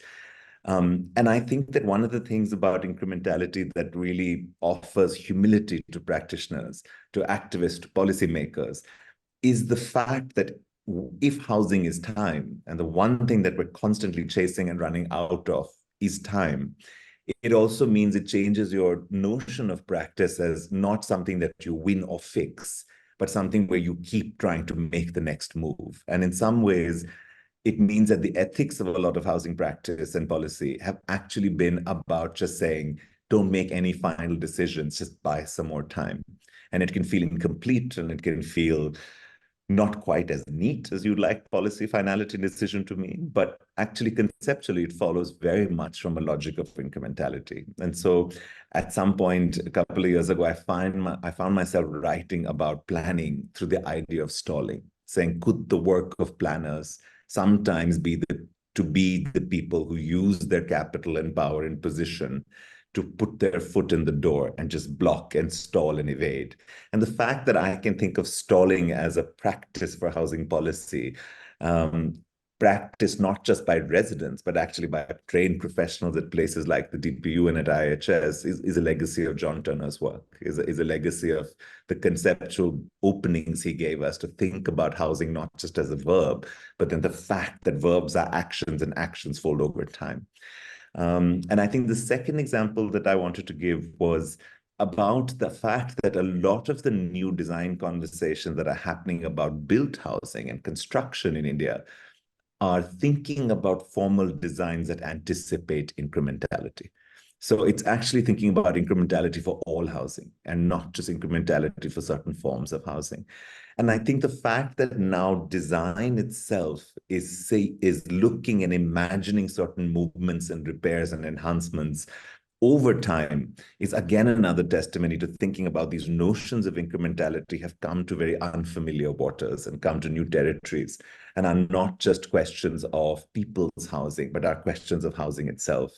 And I think that one of the things about incrementality that really offers humility to practitioners, to activists, to policymakers, is the fact that if housing is time, and the one thing that we're constantly chasing and running out of is time, it also means it changes your notion of practice as not something that you win or fix, but something where you keep trying to make the next move. And in some ways, it means that the ethics of a lot of housing practice and policy have actually been about just saying, don't make any final decisions, just buy some more time. And it can feel incomplete, and it can feel not quite as neat as you'd like policy finality decision to mean, but actually conceptually it follows very much from a logic of incrementality. And so at some point a couple of years ago, I found myself writing about planning through the idea of stalling, saying, could the work of planners sometimes be to be the people who use their capital and power and position to put their foot in the door and just block and stall and evade. And the fact that I can think of stalling as a practice for housing policy, practiced not just by residents, but actually by trained professionals at places like the DPU and at IHS, is a legacy of John Turner's work, is a legacy of the conceptual openings he gave us to think about housing not just as a verb, but then the fact that verbs are actions and actions fold over time. And I think the second example that I wanted to give was about the fact that a lot of the new design conversations that are happening about built housing and construction in India are thinking about formal designs that anticipate incrementality. So it's actually thinking about incrementality for all housing and not just incrementality for certain forms of housing. And I think the fact that now design itself is looking and imagining certain movements and repairs and enhancements over time is again another testimony to thinking about these notions of incrementality have come to very unfamiliar waters and come to new territories, and are not just questions of people's housing, but are questions of housing itself.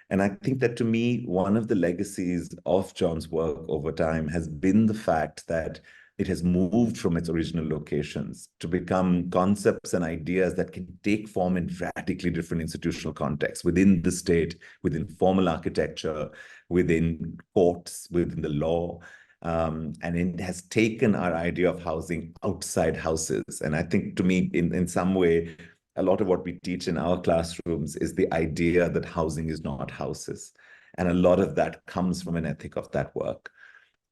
And I think that to me, one of the legacies of John's work over time has been the fact that it has moved from its original locations to become concepts and ideas that can take form in radically different institutional contexts, within the state, within formal architecture, within courts, within the law. And it has taken our idea of housing outside houses. And I think to me, in some way, a lot of what we teach in our classrooms is the idea that housing is not houses. And a lot of that comes from an ethic of that work.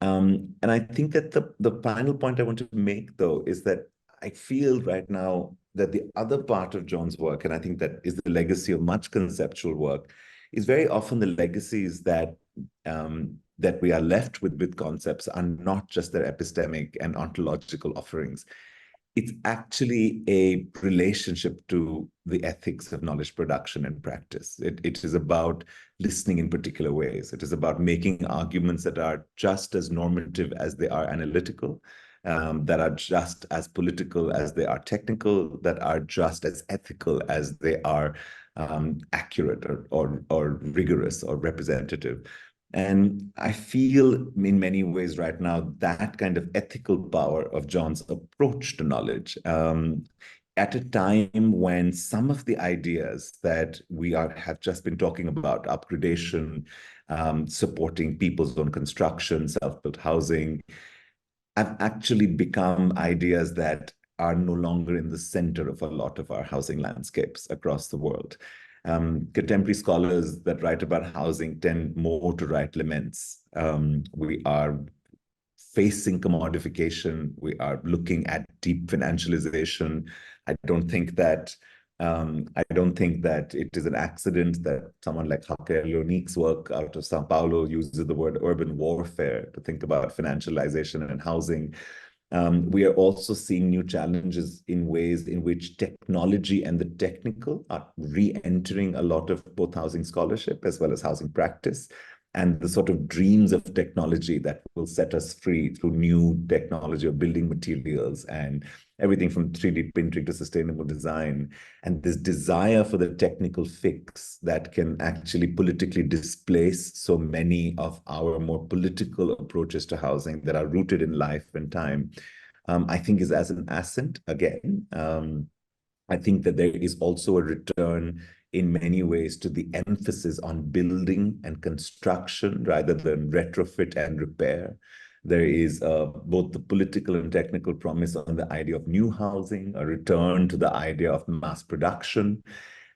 And I think that the final point I want to make, though, is that I feel right now that the other part of John's work, and I think that is the legacy of much conceptual work, is very often the legacies that that we are left with concepts are not just their epistemic and ontological offerings. It's actually a relationship to the ethics of knowledge production and practice. It is about listening in particular ways. It is about making arguments that are just as normative as they are analytical, that are just as political as they are technical, that are just as ethical as they are accurate or rigorous or representative. And I feel in many ways right now that kind of ethical power of John's approach to knowledge at a time when some of the ideas that we have just been talking about, upgradation, supporting people's own construction, self-built housing, have actually become ideas that are no longer in the center of a lot of our housing landscapes across the world. Contemporary scholars that write about housing tend more to write laments. We are facing commodification. We are looking at deep financialization. I don't think that it is an accident that someone like Jaque Leonik's work out of Sao Paulo uses the word urban warfare to think about financialization and housing. We are also seeing new challenges in ways in which technology and the technical are re-entering a lot of both housing scholarship as well as housing practice, and the sort of dreams of technology that will set us free through new technology of building materials and everything from 3D printing to sustainable design, and this desire for the technical fix that can actually politically displace so many of our more political approaches to housing that are rooted in life and time, I think is as an ascent again. I think that there is also a return in many ways to the emphasis on building and construction rather than retrofit and repair. There is both the political and technical promise on the idea of new housing, a return to the idea of mass production.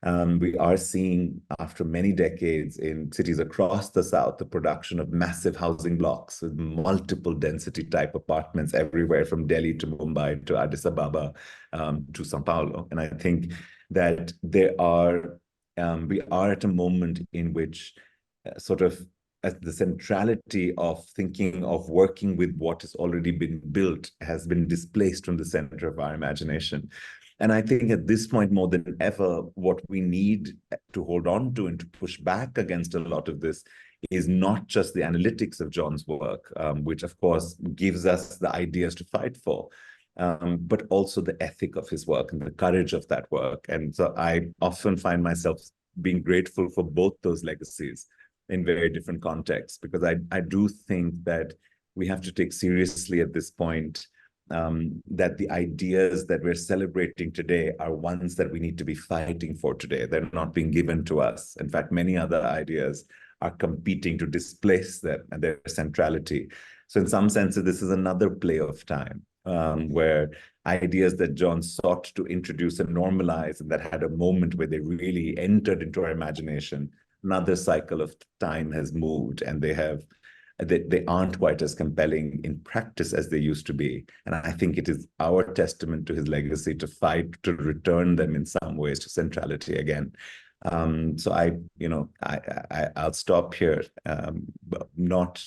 We are seeing, after many decades in cities across the South, the production of massive housing blocks with multiple density type apartments everywhere from Delhi to Mumbai to Addis Ababa to Sao Paulo. And I think that we are at a moment in which sort of as the centrality of thinking of working with what has already been built has been displaced from the center of our imagination. And I think at this point, more than ever, what we need to hold on to and to push back against a lot of this is not just the analytics of John's work, which of course gives us the ideas to fight for, but also the ethic of his work and the courage of that work. And so I often find myself being grateful for both those legacies in very different contexts, because I do think that we have to take seriously at this point that the ideas that we're celebrating today are ones that we need to be fighting for today. They're not being given to us. In fact, many other ideas are competing to displace them and their centrality. So in some sense, this is another play of time where ideas that John sought to introduce and normalize and that had a moment where they really entered into our imagination, another cycle of time has moved, and they aren't quite as compelling in practice as they used to be. And I think it is our testament to his legacy to fight to return them in some ways to centrality again. So I'll stop here, not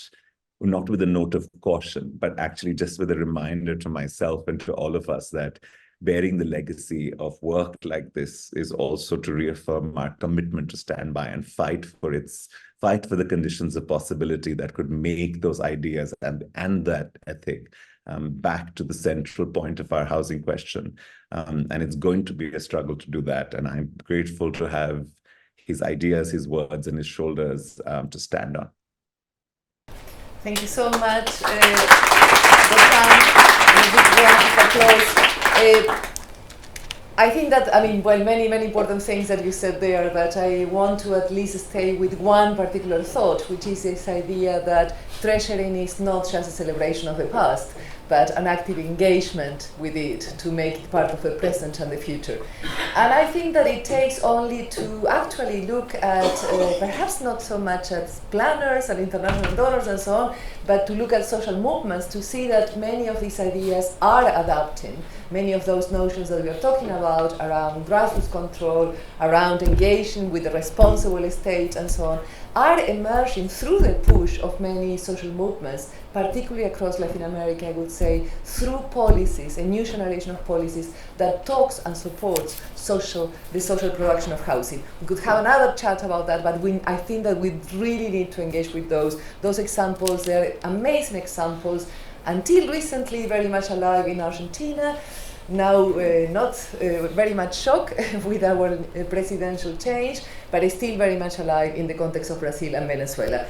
with a note of caution, but actually just with a reminder to myself and to all of us that bearing the legacy of work like this is also to reaffirm our commitment to stand by and fight for the conditions of possibility that could make those ideas and that ethic back to the central point of our housing question. And it's going to be a struggle to do that. And I'm grateful to have his ideas, his words, and his shoulders to stand on. Thank you so much, Roxanne. A big round of applause. I think that, many important things that you said there, but I want to at least stay with one particular thought, which is this idea that treasuring is not just a celebration of the past, but an active engagement with it to make it part of the present and the future. And I think that it takes only to actually look at, perhaps not so much at planners and international donors and so on, but to look at social movements to see that many of these ideas are adapting. Many of those notions that we are talking about around grassroots control, around engaging with the responsible state and so on, are emerging through the push of many social movements, particularly across Latin America, I would say, through policies, a new generation of policies that talks and supports the social production of housing. We could have another chat about that, but I think that we really need to engage with those examples. They're amazing examples, until recently very much alive in Argentina, now not very much shocked with our presidential change, but still very much alive in the context of Brazil and Venezuela.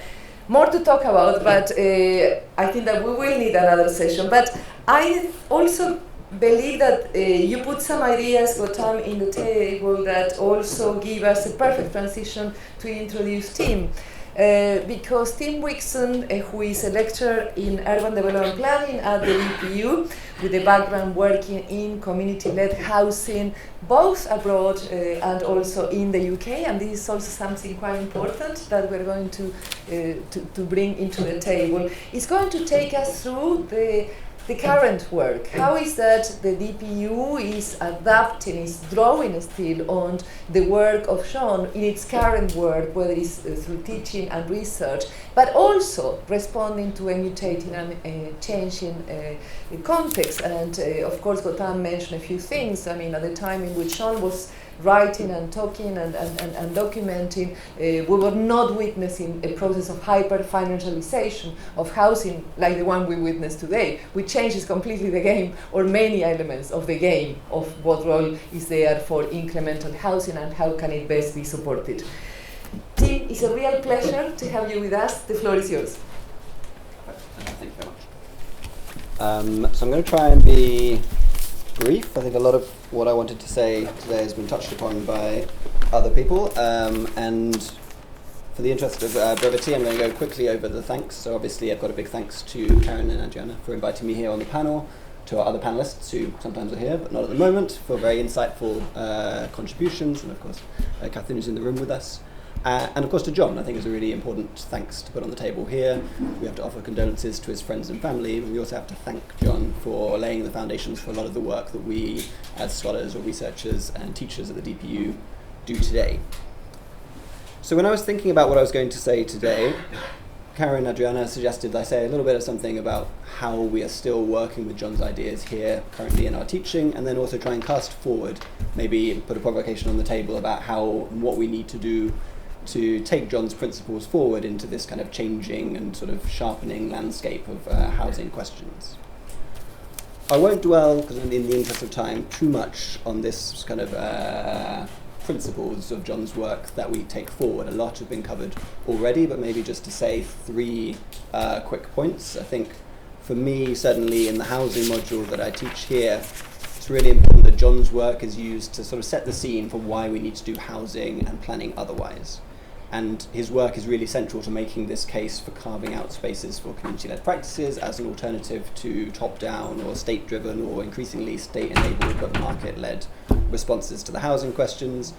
More to talk about, but I think that we will need another session. But I also believe that you put some ideas, Gautam, in the table that also give us a perfect transition to introduce Tim. Because Tim Wixon, who is a lecturer in urban development planning at the DPU, with a background working in community-led housing, both abroad and also in the UK, and this is also something quite important that we're going to bring into the table, is going to take us through the current work. How is that the DPU is adapting, is drawing still on the work of John in its current work, whether it's through teaching and research, but also responding to a mutating and changing context. And of course, Gautam mentioned a few things. I mean, at the time in which John was writing and talking and documenting, we were not witnessing a process of hyper-financialization of housing like the one we witness today, which changes completely the game, or many elements of the game, of what role is there for incremental housing and how can it best be supported. Tim, it's a real pleasure to have you with us. The floor is yours. Thank you very much. So I'm going to try and be brief. I think a lot of what I wanted to say today has been touched upon by other people, and for the interest of brevity, I'm going to go quickly over the thanks. So obviously I've got a big thanks to Karen and Adriana for inviting me here on the panel, to our other panelists who sometimes are here but not at the moment, for very insightful contributions, and of course Catherine is in the room with us. And of course to John, I think is a really important thanks to put on the table here. We have to offer condolences to his friends and family, but we also have to thank John for laying the foundations for a lot of the work that we as scholars or researchers and teachers at the DPU do today. So when I was thinking about what I was going to say today, Karen and Adriana suggested I say a little bit of something about how we are still working with John's ideas here currently in our teaching, and then also try and cast forward, maybe put a provocation on the table about what we need to do to take John's principles forward into this kind of changing and sort of sharpening landscape of housing questions. I won't dwell, because in the interest of time, too much on this kind of principles of John's work that we take forward. A lot have been covered already, but maybe just to say three quick points. I think for me, certainly in the housing module that I teach here, it's really important that John's work is used to sort of set the scene for why we need to do housing and planning otherwise. And his work is really central to making this case for carving out spaces for community-led practices as an alternative to top-down or state-driven or increasingly state-enabled but market-led responses to the housing questions.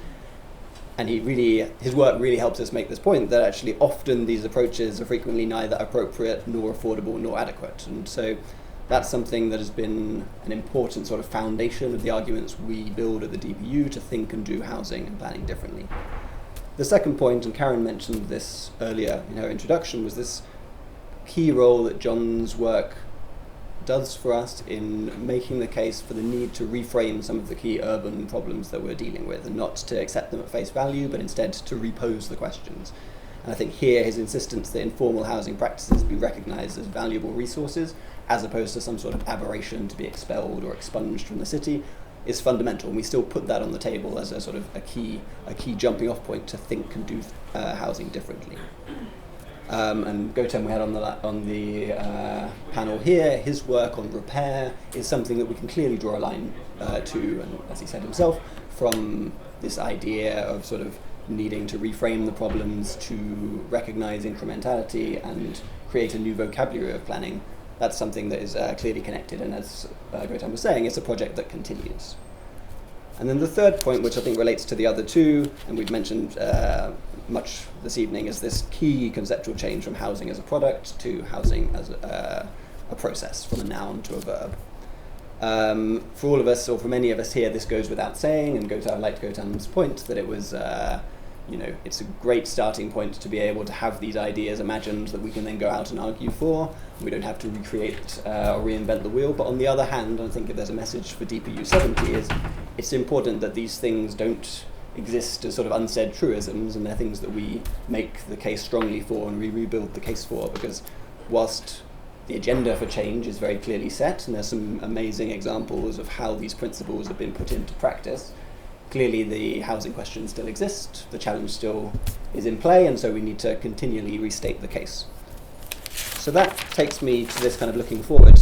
And his work really helps us make this point that actually often these approaches are frequently neither appropriate nor affordable nor adequate. And so that's something that has been an important sort of foundation of the arguments we build at the DPU to think and do housing and planning differently. The second point, and Karen mentioned this earlier in her introduction, was this key role that John's work does for us in making the case for the need to reframe some of the key urban problems that we're dealing with, and not to accept them at face value, but instead to repose the questions. And I think here his insistence that informal housing practices be recognised as valuable resources, as opposed to some sort of aberration to be expelled or expunged from the city, is fundamental, and we still put that on the table as a sort of a key jumping off point to think and do housing differently. And Gautam we had on the panel here, his work on repair is something that we can clearly draw a line to, and as he said himself, from this idea of sort of needing to reframe the problems to recognise incrementality and create a new vocabulary of planning, that's something that is clearly connected, and as Gretan was saying, it's a project that continues. And then the third point, which I think relates to the other two, and we've mentioned much this evening, is this key conceptual change from housing as a product to housing as a process, from a noun to a verb. For all of us, or for many of us here, this goes without saying, and I like Gotan's point that it was, it's a great starting point to be able to have these ideas imagined that we can then go out and argue for. We don't have to recreate or reinvent the wheel. But on the other hand, I think if there's a message for DPU70 is it's important that these things don't exist as sort of unsaid truisms, and they're things that we make the case strongly for and we rebuild the case for, because whilst the agenda for change is very clearly set, and there's some amazing examples of how these principles have been put into practice, clearly the housing question still exists, the challenge still is in play, and so we need to continually restate the case. So that takes me to this kind of looking forward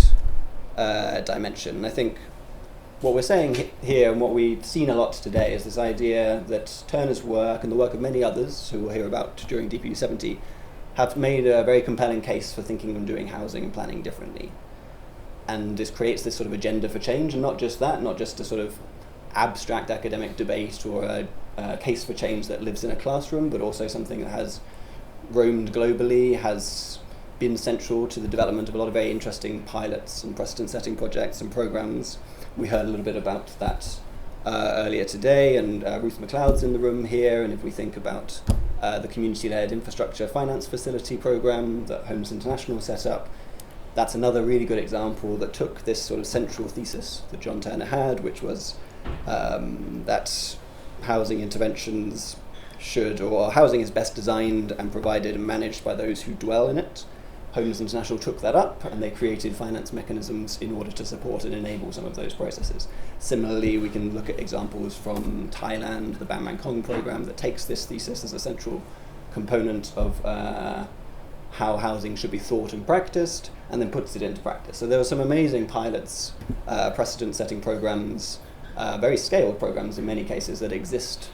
dimension. I think what we're saying here, and what we've seen a lot today, is this idea that Turner's work and the work of many others who we'll hear about during DPU70 have made a very compelling case for thinking and doing housing and planning differently. And this creates this sort of agenda for change, and not just that, not just a sort of abstract academic debate or a case for change that lives in a classroom, but also something that has roamed globally, has been central to the development of a lot of very interesting pilots and precedent-setting projects and programs. We heard a little bit about that earlier today, and Ruth McLeod's in the room here, and if we think about the community-led infrastructure finance facility program that Homes International set up, that's another really good example that took this sort of central thesis that John Turner had, which was that housing interventions housing is best designed and provided and managed by those who dwell in it. Homes International took that up, and they created finance mechanisms in order to support and enable some of those processes. Similarly, we can look at examples from Thailand, the Ban Man Kong program, that takes this thesis as a central component of how housing should be thought and practiced, and then puts it into practice. So there were some amazing pilots, precedent-setting programs, very scaled programs in many cases that exist,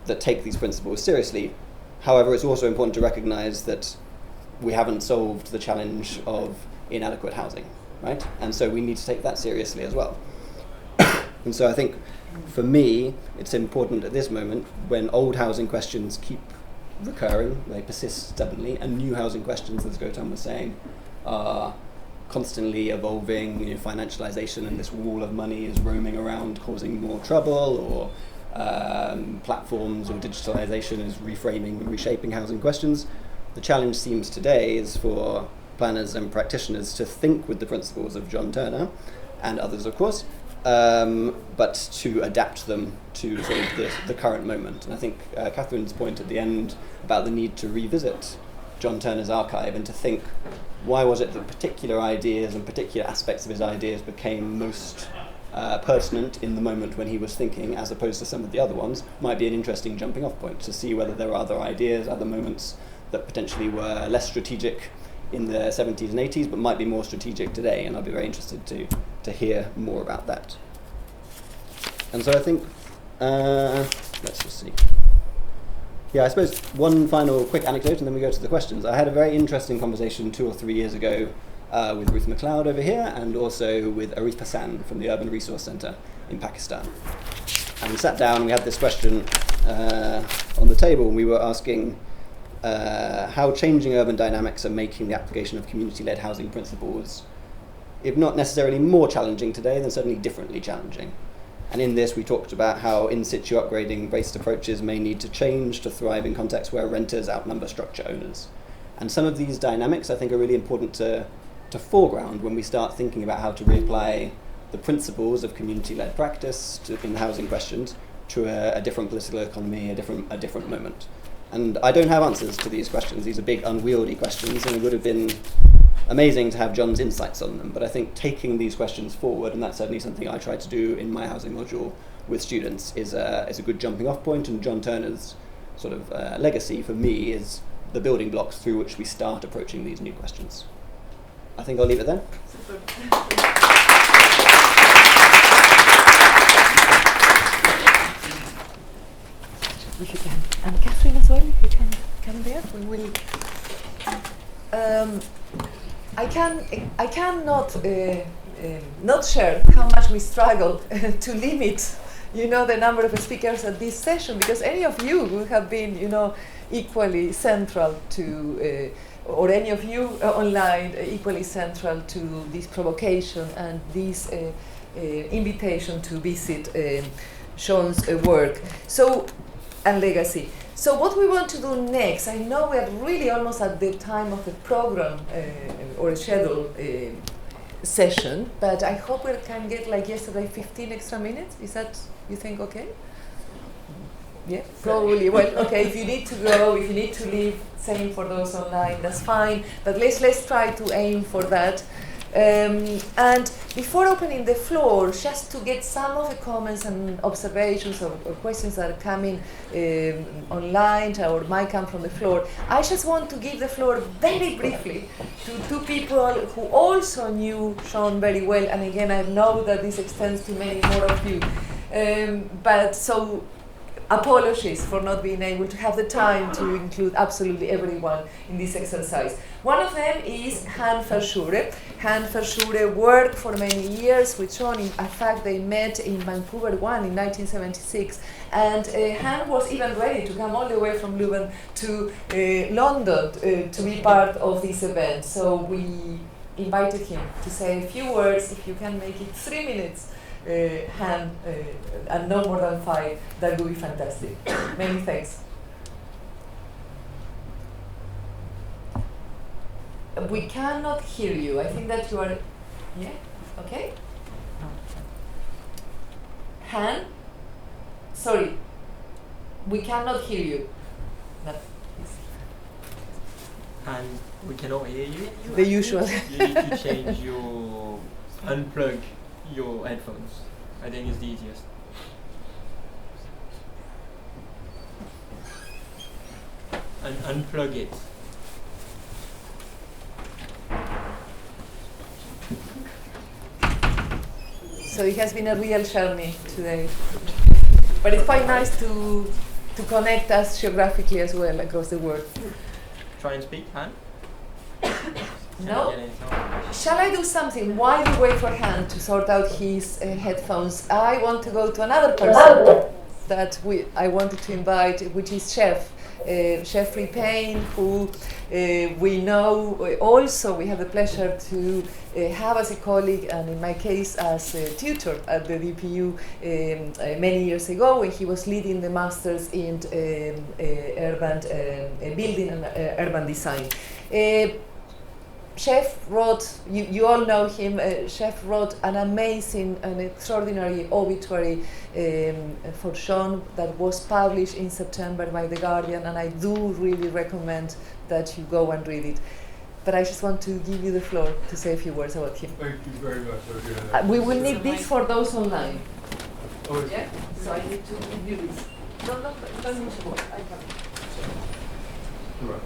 that take these principles seriously. However, it's also important to recognize that we haven't solved the challenge of inadequate housing, right? And so we need to take that seriously as well. And so I think, for me, it's important at this moment, when old housing questions keep recurring, they persist stubbornly, and new housing questions, as Gotan was saying, are constantly evolving. Financialization and this wall of money is roaming around, causing more trouble, or platforms or digitalization is reframing and reshaping housing questions. The challenge seems today is for planners and practitioners to think with the principles of John Turner, and others of course, but to adapt them to sort of the current moment. And I think Catherine's point at the end about the need to revisit John Turner's archive and to think, why was it that particular ideas and particular aspects of his ideas became most pertinent in the moment when he was thinking, as opposed to some of the other ones, might be an interesting jumping off point to see whether there are other ideas, other moments that potentially were less strategic in the 70s and 80s, but might be more strategic today, and I'll be very interested to hear more about that. And so I think, let's just see. Yeah, I suppose one final quick anecdote, and then we go to the questions. I had a very interesting conversation 2 or 3 years ago with Ruth McLeod over here, and also with Arif Hassan from the Urban Resource Centre in Pakistan. And we sat down and we had this question on the table, and we were asking how changing urban dynamics are making the application of community-led housing principles, if not necessarily more challenging today, then certainly differently challenging. And in this we talked about how in-situ upgrading-based approaches may need to change to thrive in contexts where renters outnumber structure owners. And some of these dynamics I think are really important to foreground when we start thinking about how to reapply the principles of community-led practice in housing questions to a different political economy, a different moment. And I don't have answers to these questions. These are big, unwieldy questions, and it would have been amazing to have John's insights on them. But I think taking these questions forward, and that's certainly something I try to do in my housing module with students, is a good jumping off point. And John Turner's sort of legacy for me is the building blocks through which we start approaching these new questions. I think I'll leave it there. If you can, and Catherine as well, if you can come there, we will I cannot not share how much we struggled to limit, the number of speakers at this session, because any of you who have been, equally central to, or any of you online equally central to this provocation and this invitation to visit Sean's work. So, and legacy. So what we want to do next, I know we are really almost at the time of the program or schedule session, but I hope we can get, like yesterday, 15 extra minutes. Is that, you think, okay? Yeah, probably. Well, okay, if you need to go, if you need to leave, same for those online, that's fine. But let's try to aim for that. And before opening the floor, just to get some of the comments and observations or questions that are coming online or might come from the floor, I just want to give the floor very briefly to two people who also knew Sean very well. And again, I know that this extends to many more of you. But so, apologies for not being able to have the time to include absolutely everyone in this exercise. One of them is Han Verschure. Han Verschure worked for many years with Sean. In fact, they met in Vancouver 1 in 1976. And Han was even ready to come all the way from Leuven to London to be part of this event. So we invited him to say a few words. If you can make it 3 minutes, Han, and no more than 5, that would be fantastic. Many thanks. We cannot hear you. I think that you are, yeah, okay? Han, sorry, we cannot hear you. No, Han, we cannot hear you. The usual. You need to change your, unplug your headphones. I think it's the easiest. And unplug it. So it has been a real journey today. But it's quite nice to connect us geographically as well across the world. Try and speak, Han. No? Shall I do something while we wait for Han to sort out his headphones? I want to go to another person that I wanted to invite, which is Chef Payne, who we know also. We have the pleasure to have as a colleague, and in my case as a tutor at the DPU many years ago, when he was leading the masters in urban building and urban design. Chef wrote, you all know him, Chef wrote an amazing and extraordinary obituary for Sean that was published in September by The Guardian, and I do really recommend that you go and read it. But I just want to give you the floor to say a few words about him. Thank you very much. We will need this for those online. Oh, yeah? So I need to give you this. No, don't need to work. I can. Right.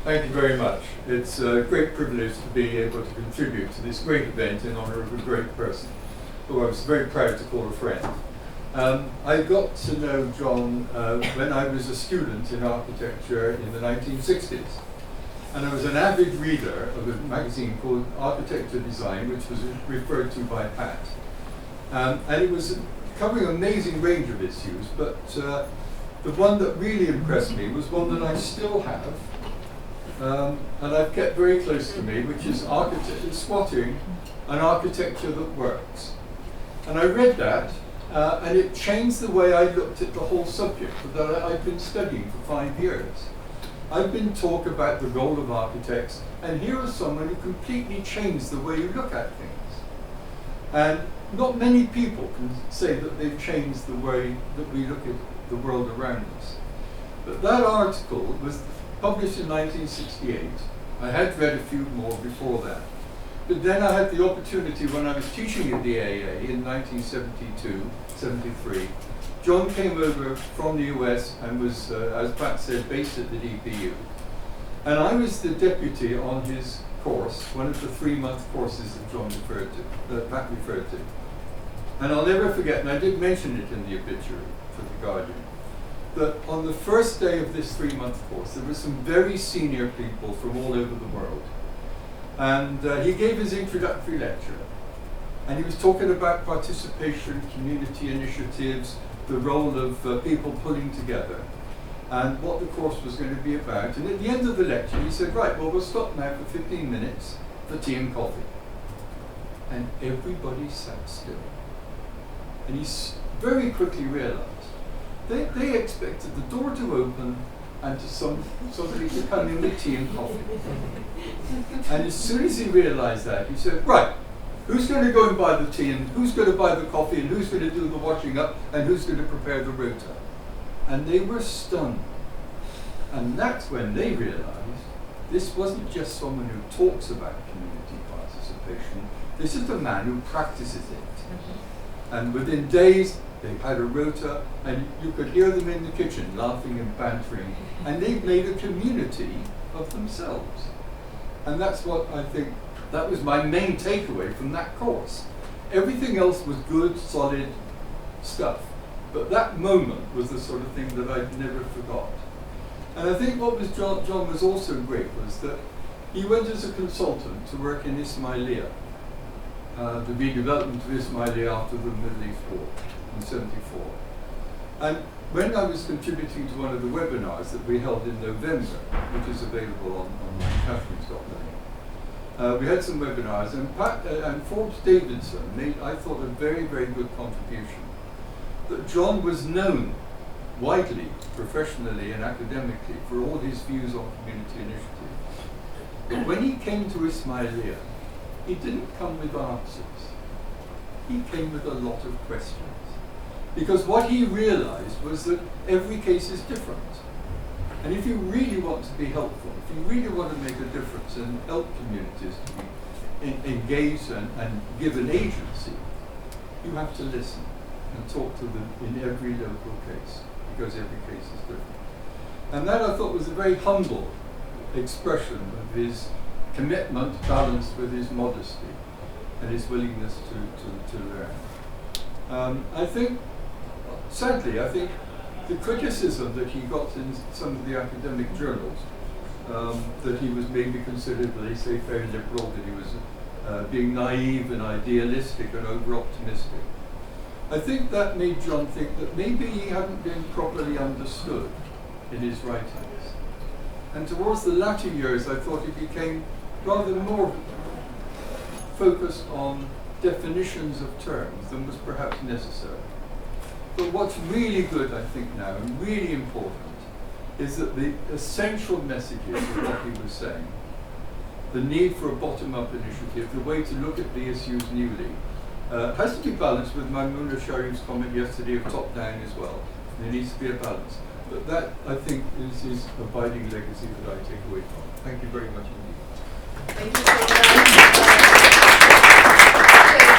Thank you very much. It's a great privilege to be able to contribute to this great event in honor of a great person who I was very proud to call a friend. I got to know John when I was a student in architecture in the 1960s. And I was an avid reader of a magazine called Architecture Design, which was referred to by Pat. And it was covering an amazing range of issues, but the one that really impressed me was one that I still have, and I've kept very close to me, which is squatting, an architecture that works. And I read that, and it changed the way I looked at the whole subject that I've been studying for 5 years. I've been taught about the role of architects, and here is someone who completely changed the way you look at things. And not many people can say that they've changed the way that we look at the world around us. But that article was published in 1968. I had read a few more before that. But then I had the opportunity when I was teaching at the AA in 1972, 73. John came over from the US and was, as Pat said, based at the DPU. And I was the deputy on his course, one of the 3-month courses that John referred to, that Pat referred to. And I'll never forget, and I did mention it in the obituary for The Guardian, that on the first day of this 3-month course, there were some very senior people from all over the world. And he gave his introductory lecture. And he was talking about participation, community initiatives, the role of people pulling together, and what the course was going to be about. And at the end of the lecture, he said, right, well, we'll stop now for 15 minutes for tea and coffee. And everybody sat still. And he very quickly realized they expected the door to open and to somebody to come in with tea and coffee. And as soon as he realized that, he said, right, who's going to go and buy the tea, and who's going to buy the coffee, and who's going to do the washing up, and who's going to prepare the rota? And they were stunned. And that's when they realized this wasn't just someone who talks about community participation, this is the man who practices it. And within days, they had a rota, and you could hear them in the kitchen laughing and bantering, and they've made a community of themselves. And that's what I think, that was my main takeaway from that course. Everything else was good, solid stuff. But that moment was the sort of thing that I'd never forgot. And I think what was John was also great was that he went as a consultant to work in Ismailia, the redevelopment of Ismailia after the Middle East War in '74. And when I was contributing to one of the webinars that we held in November, which is available on Catherine's.me, we had some webinars, and Forbes Davidson made, I thought, a very, very good contribution. That John was known widely, professionally and academically, for all his views on community initiative. But when he came to Ismailia, he didn't come with answers. He came with a lot of questions. Because what he realized was that every case is different. And if you really want to be helpful, if you really want to make a difference and help communities to be engaged and give an agency, you have to listen and talk to them in every local case, because every case is different. And that I thought was a very humble expression of his commitment balanced with his modesty and his willingness to learn. I think, sadly, I think the criticism that he got in some of the academic journals, that he was maybe considered, they say, very liberal, that he was being naive and idealistic and over-optimistic. I think that made John think that maybe he hadn't been properly understood in his writings. And towards the latter years, I thought he became rather more focused on definitions of terms than was perhaps necessary. But what's really good, I think now, and really important, is that the essential messages of what he was saying, the need for a bottom-up initiative, the way to look at the issues newly, has to be balanced with Maimouna Sharif's comment yesterday of top-down as well. There needs to be a balance. But that, I think, is his abiding legacy that I take away from. Thank you very much indeed. Thank you so much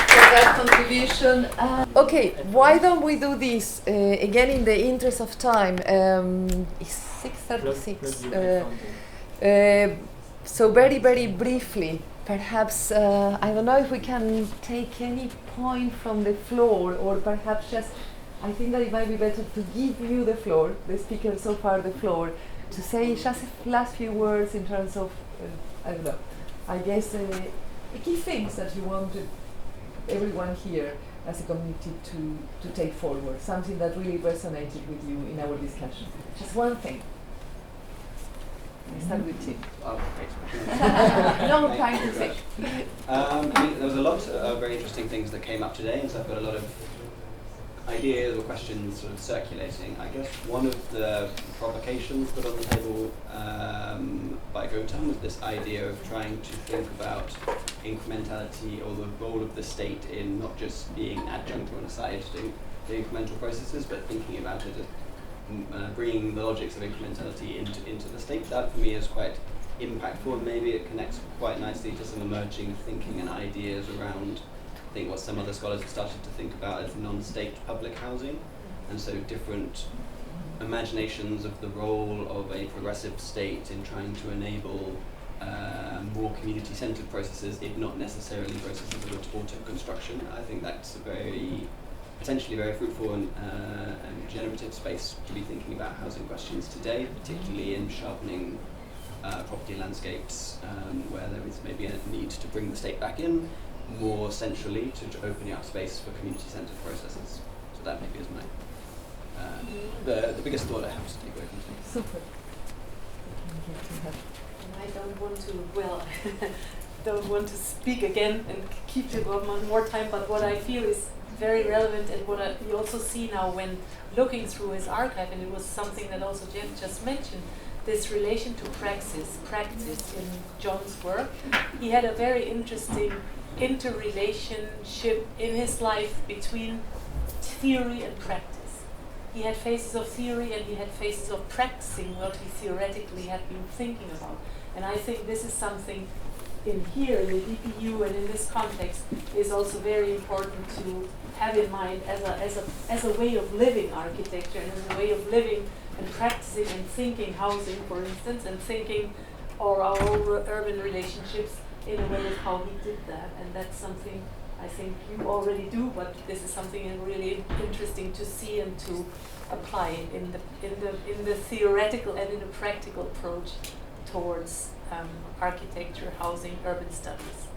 for that contribution. Okay, why don't we do this again in the interest of time? It's 6:36. So very, very briefly, perhaps, I don't know if we can take any point from the floor, or perhaps just, I think that it might be better to give you the floor, the speaker so far the floor, to say just the last few words in terms of, I don't know, I guess the key things that you want everyone here as a community to take forward, something that really resonated with you in our discussion. Just one thing. I start with Tim. Oh, no time to think. There was a lot of very interesting things that came up today, and so I've got a lot of ideas or questions sort of circulating. I guess one of the provocations put on the table by Gautam was this idea of trying to think about incrementality, or the role of the state in not just being adjunct or an aside to the incremental processes, but thinking about it as bringing the logics of incrementality into the state. That for me is quite impactful, and maybe it connects quite nicely to some emerging thinking and ideas around, I think, what some other scholars have started to think about as non-state public housing, and so different imaginations of the role of a progressive state in trying to enable more community-centered processes, if not necessarily processes of auto-construction. I think that's a very potentially very fruitful and generative space to be thinking about housing questions today, particularly in sharpening property landscapes where there is maybe a need to bring the state back in more centrally to opening up space for community-centered processes. So that maybe is my the biggest thought I have to take away from today. Super. I don't want to, well, don't want to speak again and keep you one more time, but what I feel is very relevant and what you also see now when looking through his archive, and it was something that also Jeff just mentioned, this relation to practice in John's work. He had a very interesting interrelationship in his life between theory and practice. He had phases of theory and he had phases of practicing what he theoretically had been thinking about. And I think this is something in here, in the DPU and in this context, is also very important to have in mind as a way of living architecture and as a way of living and practicing and thinking housing, for instance, and thinking or our urban relationships in a way of how he did that. And that's something I think you already do, but this is something really interesting to see and to apply in the theoretical and in the practical approach towards architecture, housing, urban studies.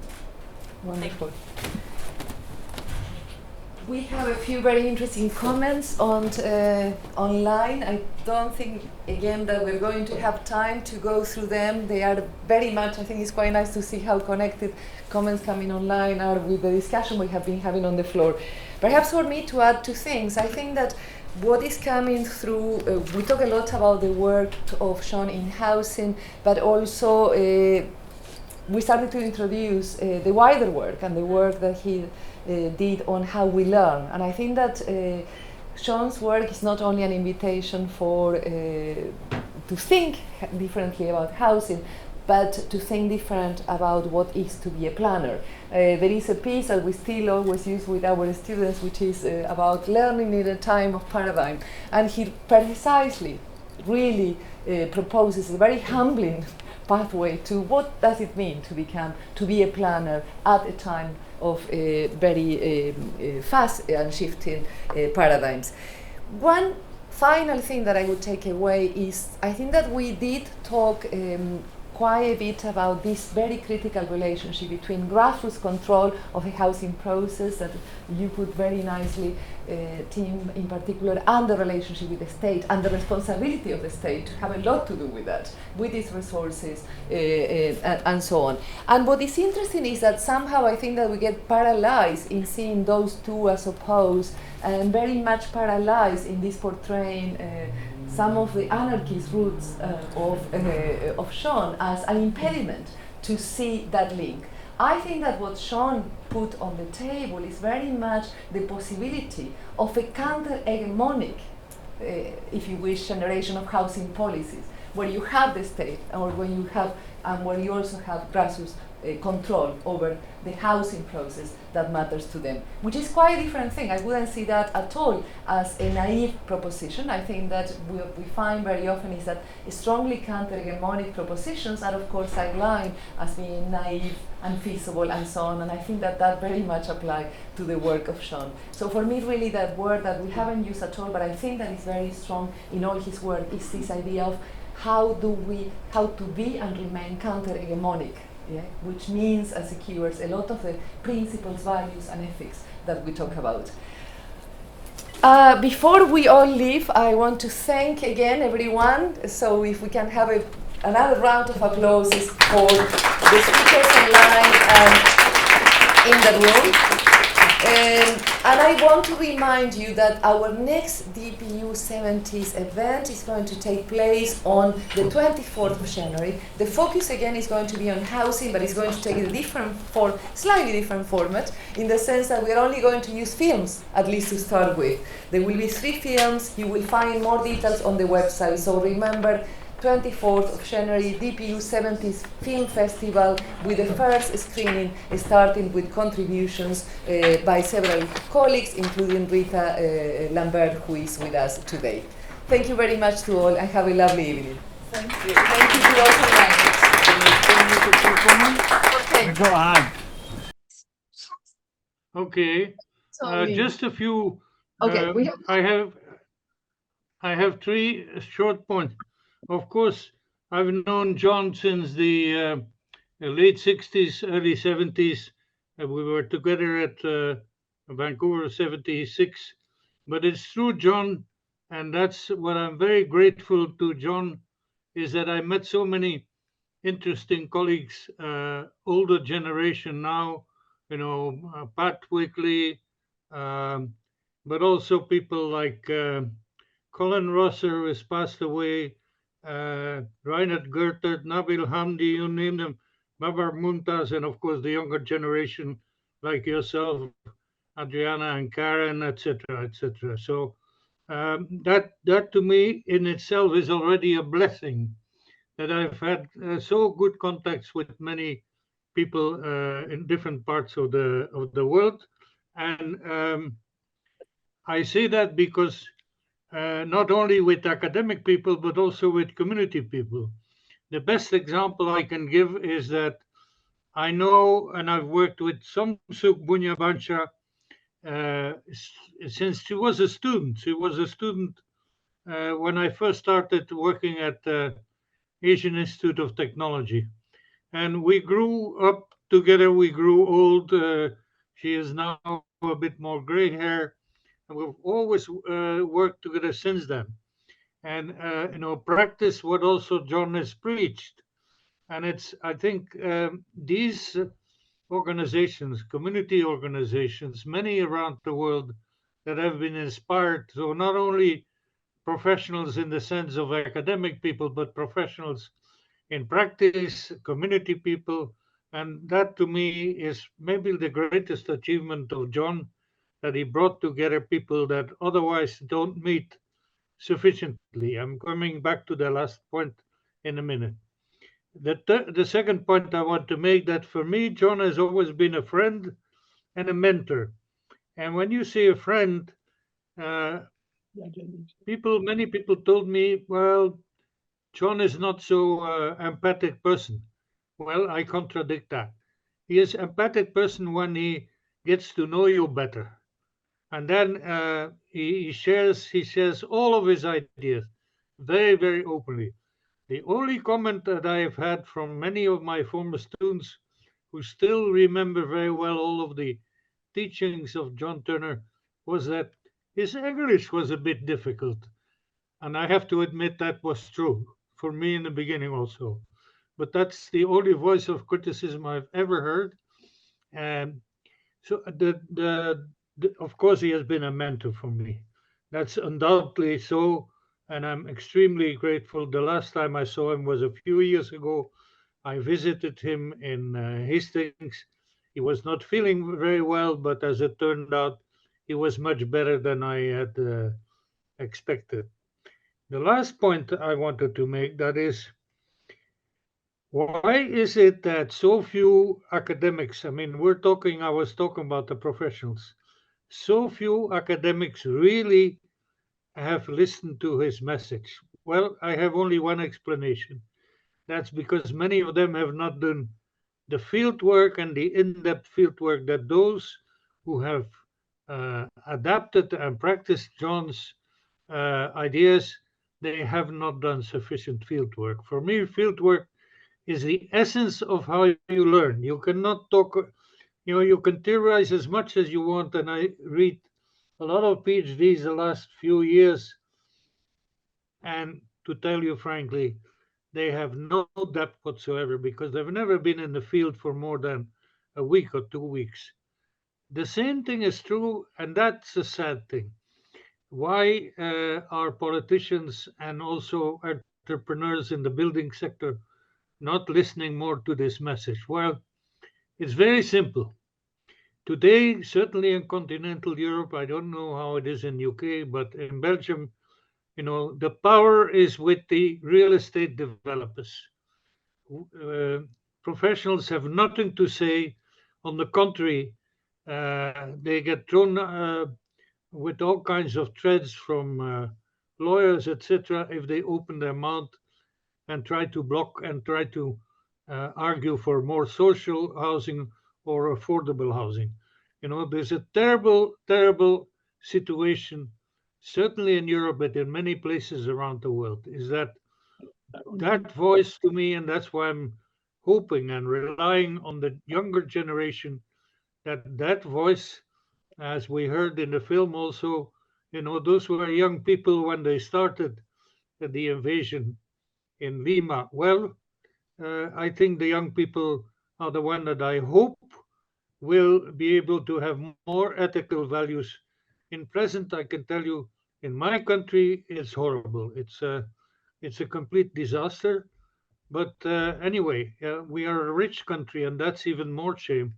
Wonderful. We have a few very interesting comments on online. I don't think, again, that we're going to have time to go through them. They are very much, I think it's quite nice to see how connected comments coming online are with the discussion we have been having on the floor. Perhaps for me to add two things, I think that what is coming through, we talk a lot about the work of Sean in housing, but also we started to introduce the wider work and the work that he did on how we learn. And I think that Sean's work is not only an invitation for to think differently about housing, but to think different about what is to be a planner. There is a piece that we still always use with our students, which is about learning in a time of paradigm. And he precisely really proposes a very humbling pathway to what does it mean to be a planner at a time of very fast and shifting paradigms. One final thing that I would take away is I think that we did talk quite a bit about this very critical relationship between grassroots control of a housing process that you put very nicely, Tim in particular, and the relationship with the state and the responsibility of the state to have a lot to do with that, with its resources and so on. And what is interesting is that somehow I think that we get paralyzed in seeing those two as opposed and very much paralyzed in this portraying some of the anarchist roots of Sean as an impediment to see that link. I think that what Sean put on the table is very much the possibility of a counter-hegemonic, if you wish, generation of housing policies, where you have the state, or when you have, and where you also have grassroots control over the housing process that matters to them, which is quite a different thing. I wouldn't see that at all as a naive proposition. I think that what we find very often is that strongly counter-hegemonic propositions are of course sidelined as being naive, unfeasible, and so on, and I think that that very much applies to the work of Sean. So for me, really, that word that we haven't used at all, but I think that is very strong in all his work, is this idea of how to be and remain counter-hegemonic. Yeah, which means and secures a lot of the principles, values, and ethics that we talk about. Before we all leave, I want to thank again everyone. So if we can have another round of applause for the speakers online and in the room. And I want to remind you that our next DPU70 event is going to take place on the 24th of January. The focus again is going to be on housing, but it's going to take a different form, slightly different format, in the sense that we're only going to use films, at least to start with. There will be 3 films. You will find more details on the website. So remember, 24th of January, DPU70 Film Festival, with the first screening starting with contributions by several colleagues, including Rita Lambert, who is with us today. Thank you very much to all, and have a lovely evening. Thank you. Thank you to all. Go on. Okay. Just a few Okay, we have. I have three short points. Of course, I've known John since the late 60s, early 70s. We were together at Vancouver 76. But it's through John, and that's what I'm very grateful to John, is that I met so many interesting colleagues, older generation now, Pat Wickley, um, but also people like Colin Rosser, who has passed away, Reinhard Goethert, Nabil Hamdi, you name them, Babar Mumtaz, and of course the younger generation like yourself, Adriana and Karen, etc., etc. So that to me in itself is already a blessing, that I've had so good contacts with many people in different parts of the world, and I say that because not only with academic people but also with community people. The best example I can give is that I know, and I've worked with Samsuk Bunyabansha since she was a student. She was a student when I first started working at Asian Institute of Technology. And we grew up together, we grew old. She is now a bit more gray hair, and we've always worked together since then. And, practice what also John has preached. And it's, I think, these organizations, community organizations, many around the world that have been inspired. So not only professionals in the sense of academic people, but professionals in practice, community people. And that to me is maybe the greatest achievement of John, that he brought together people that otherwise don't meet sufficiently. I'm coming back to the last point in a minute. The second point I want to make, that for me, John has always been a friend and a mentor. And when you say a friend, many people told me, well, John is not so empathic person. Well, I contradict that. He is empathic person when he gets to know you better, and then he shares all of his ideas very, very openly. The only comment that I have had from many of my former students who still remember very well all of the teachings of John Turner was that his English was a bit difficult. And I have to admit that was true for me in the beginning also. But that's the only voice of criticism I've ever heard. And so of course he has been a mentor for me. That's undoubtedly so, and I'm extremely grateful. The last time I saw him was a few years ago. I visited him in Hastings. He was not feeling very well, but as it turned out, he was much better than I had expected. The last point I wanted to make, that is, why is it that so few academics, I mean, I was talking about the professionals, so few academics really have listened to his message? Well, I have only one explanation. That's because many of them have not done the field work and the in-depth field work that those who have adapted and practiced John's ideas, they have not done sufficient field work. For me, field work is the essence of how you learn. You cannot talk, you can theorize as much as you want, and I read a lot of PhDs the last few years, and to tell you frankly, they have no depth whatsoever because they've never been in the field for more than a week or 2 weeks. The same thing is true, and that's a sad thing. Why are politicians and also entrepreneurs in the building sector not listening more to this message? Well, it's very simple. Today, certainly in continental Europe, I don't know how it is in UK, but in Belgium, the power is with the real estate developers. Professionals have nothing to say. On the contrary, they get thrown with all kinds of threats from lawyers, etc., if they open their mouth and try to block and try to argue for more social housing or affordable housing. There's a terrible, terrible situation, certainly in Europe, but in many places around the world, is that voice to me, and that's why I'm hoping and relying on the younger generation, that voice, as we heard in the film also, those were young people when they started the invasion in Lima. Well, I think the young people are the one that I hope will be able to have more ethical values. In present, I can tell you, in my country, it's horrible. It's a complete disaster. But anyway, we are a rich country, and that's even more shame.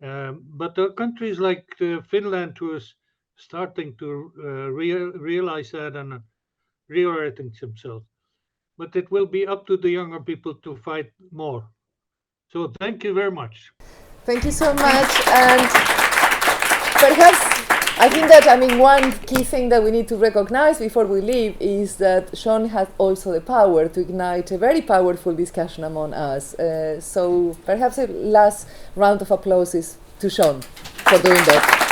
But there are countries like Finland who is starting to realize that and reorienting themselves. But it will be up to the younger people to fight more. So thank you very much. Thank you so much. And perhaps I think that, one key thing that we need to recognize before we leave is that Sean has also the power to ignite a very powerful discussion among us. So perhaps a last round of applause is to Sean for doing that.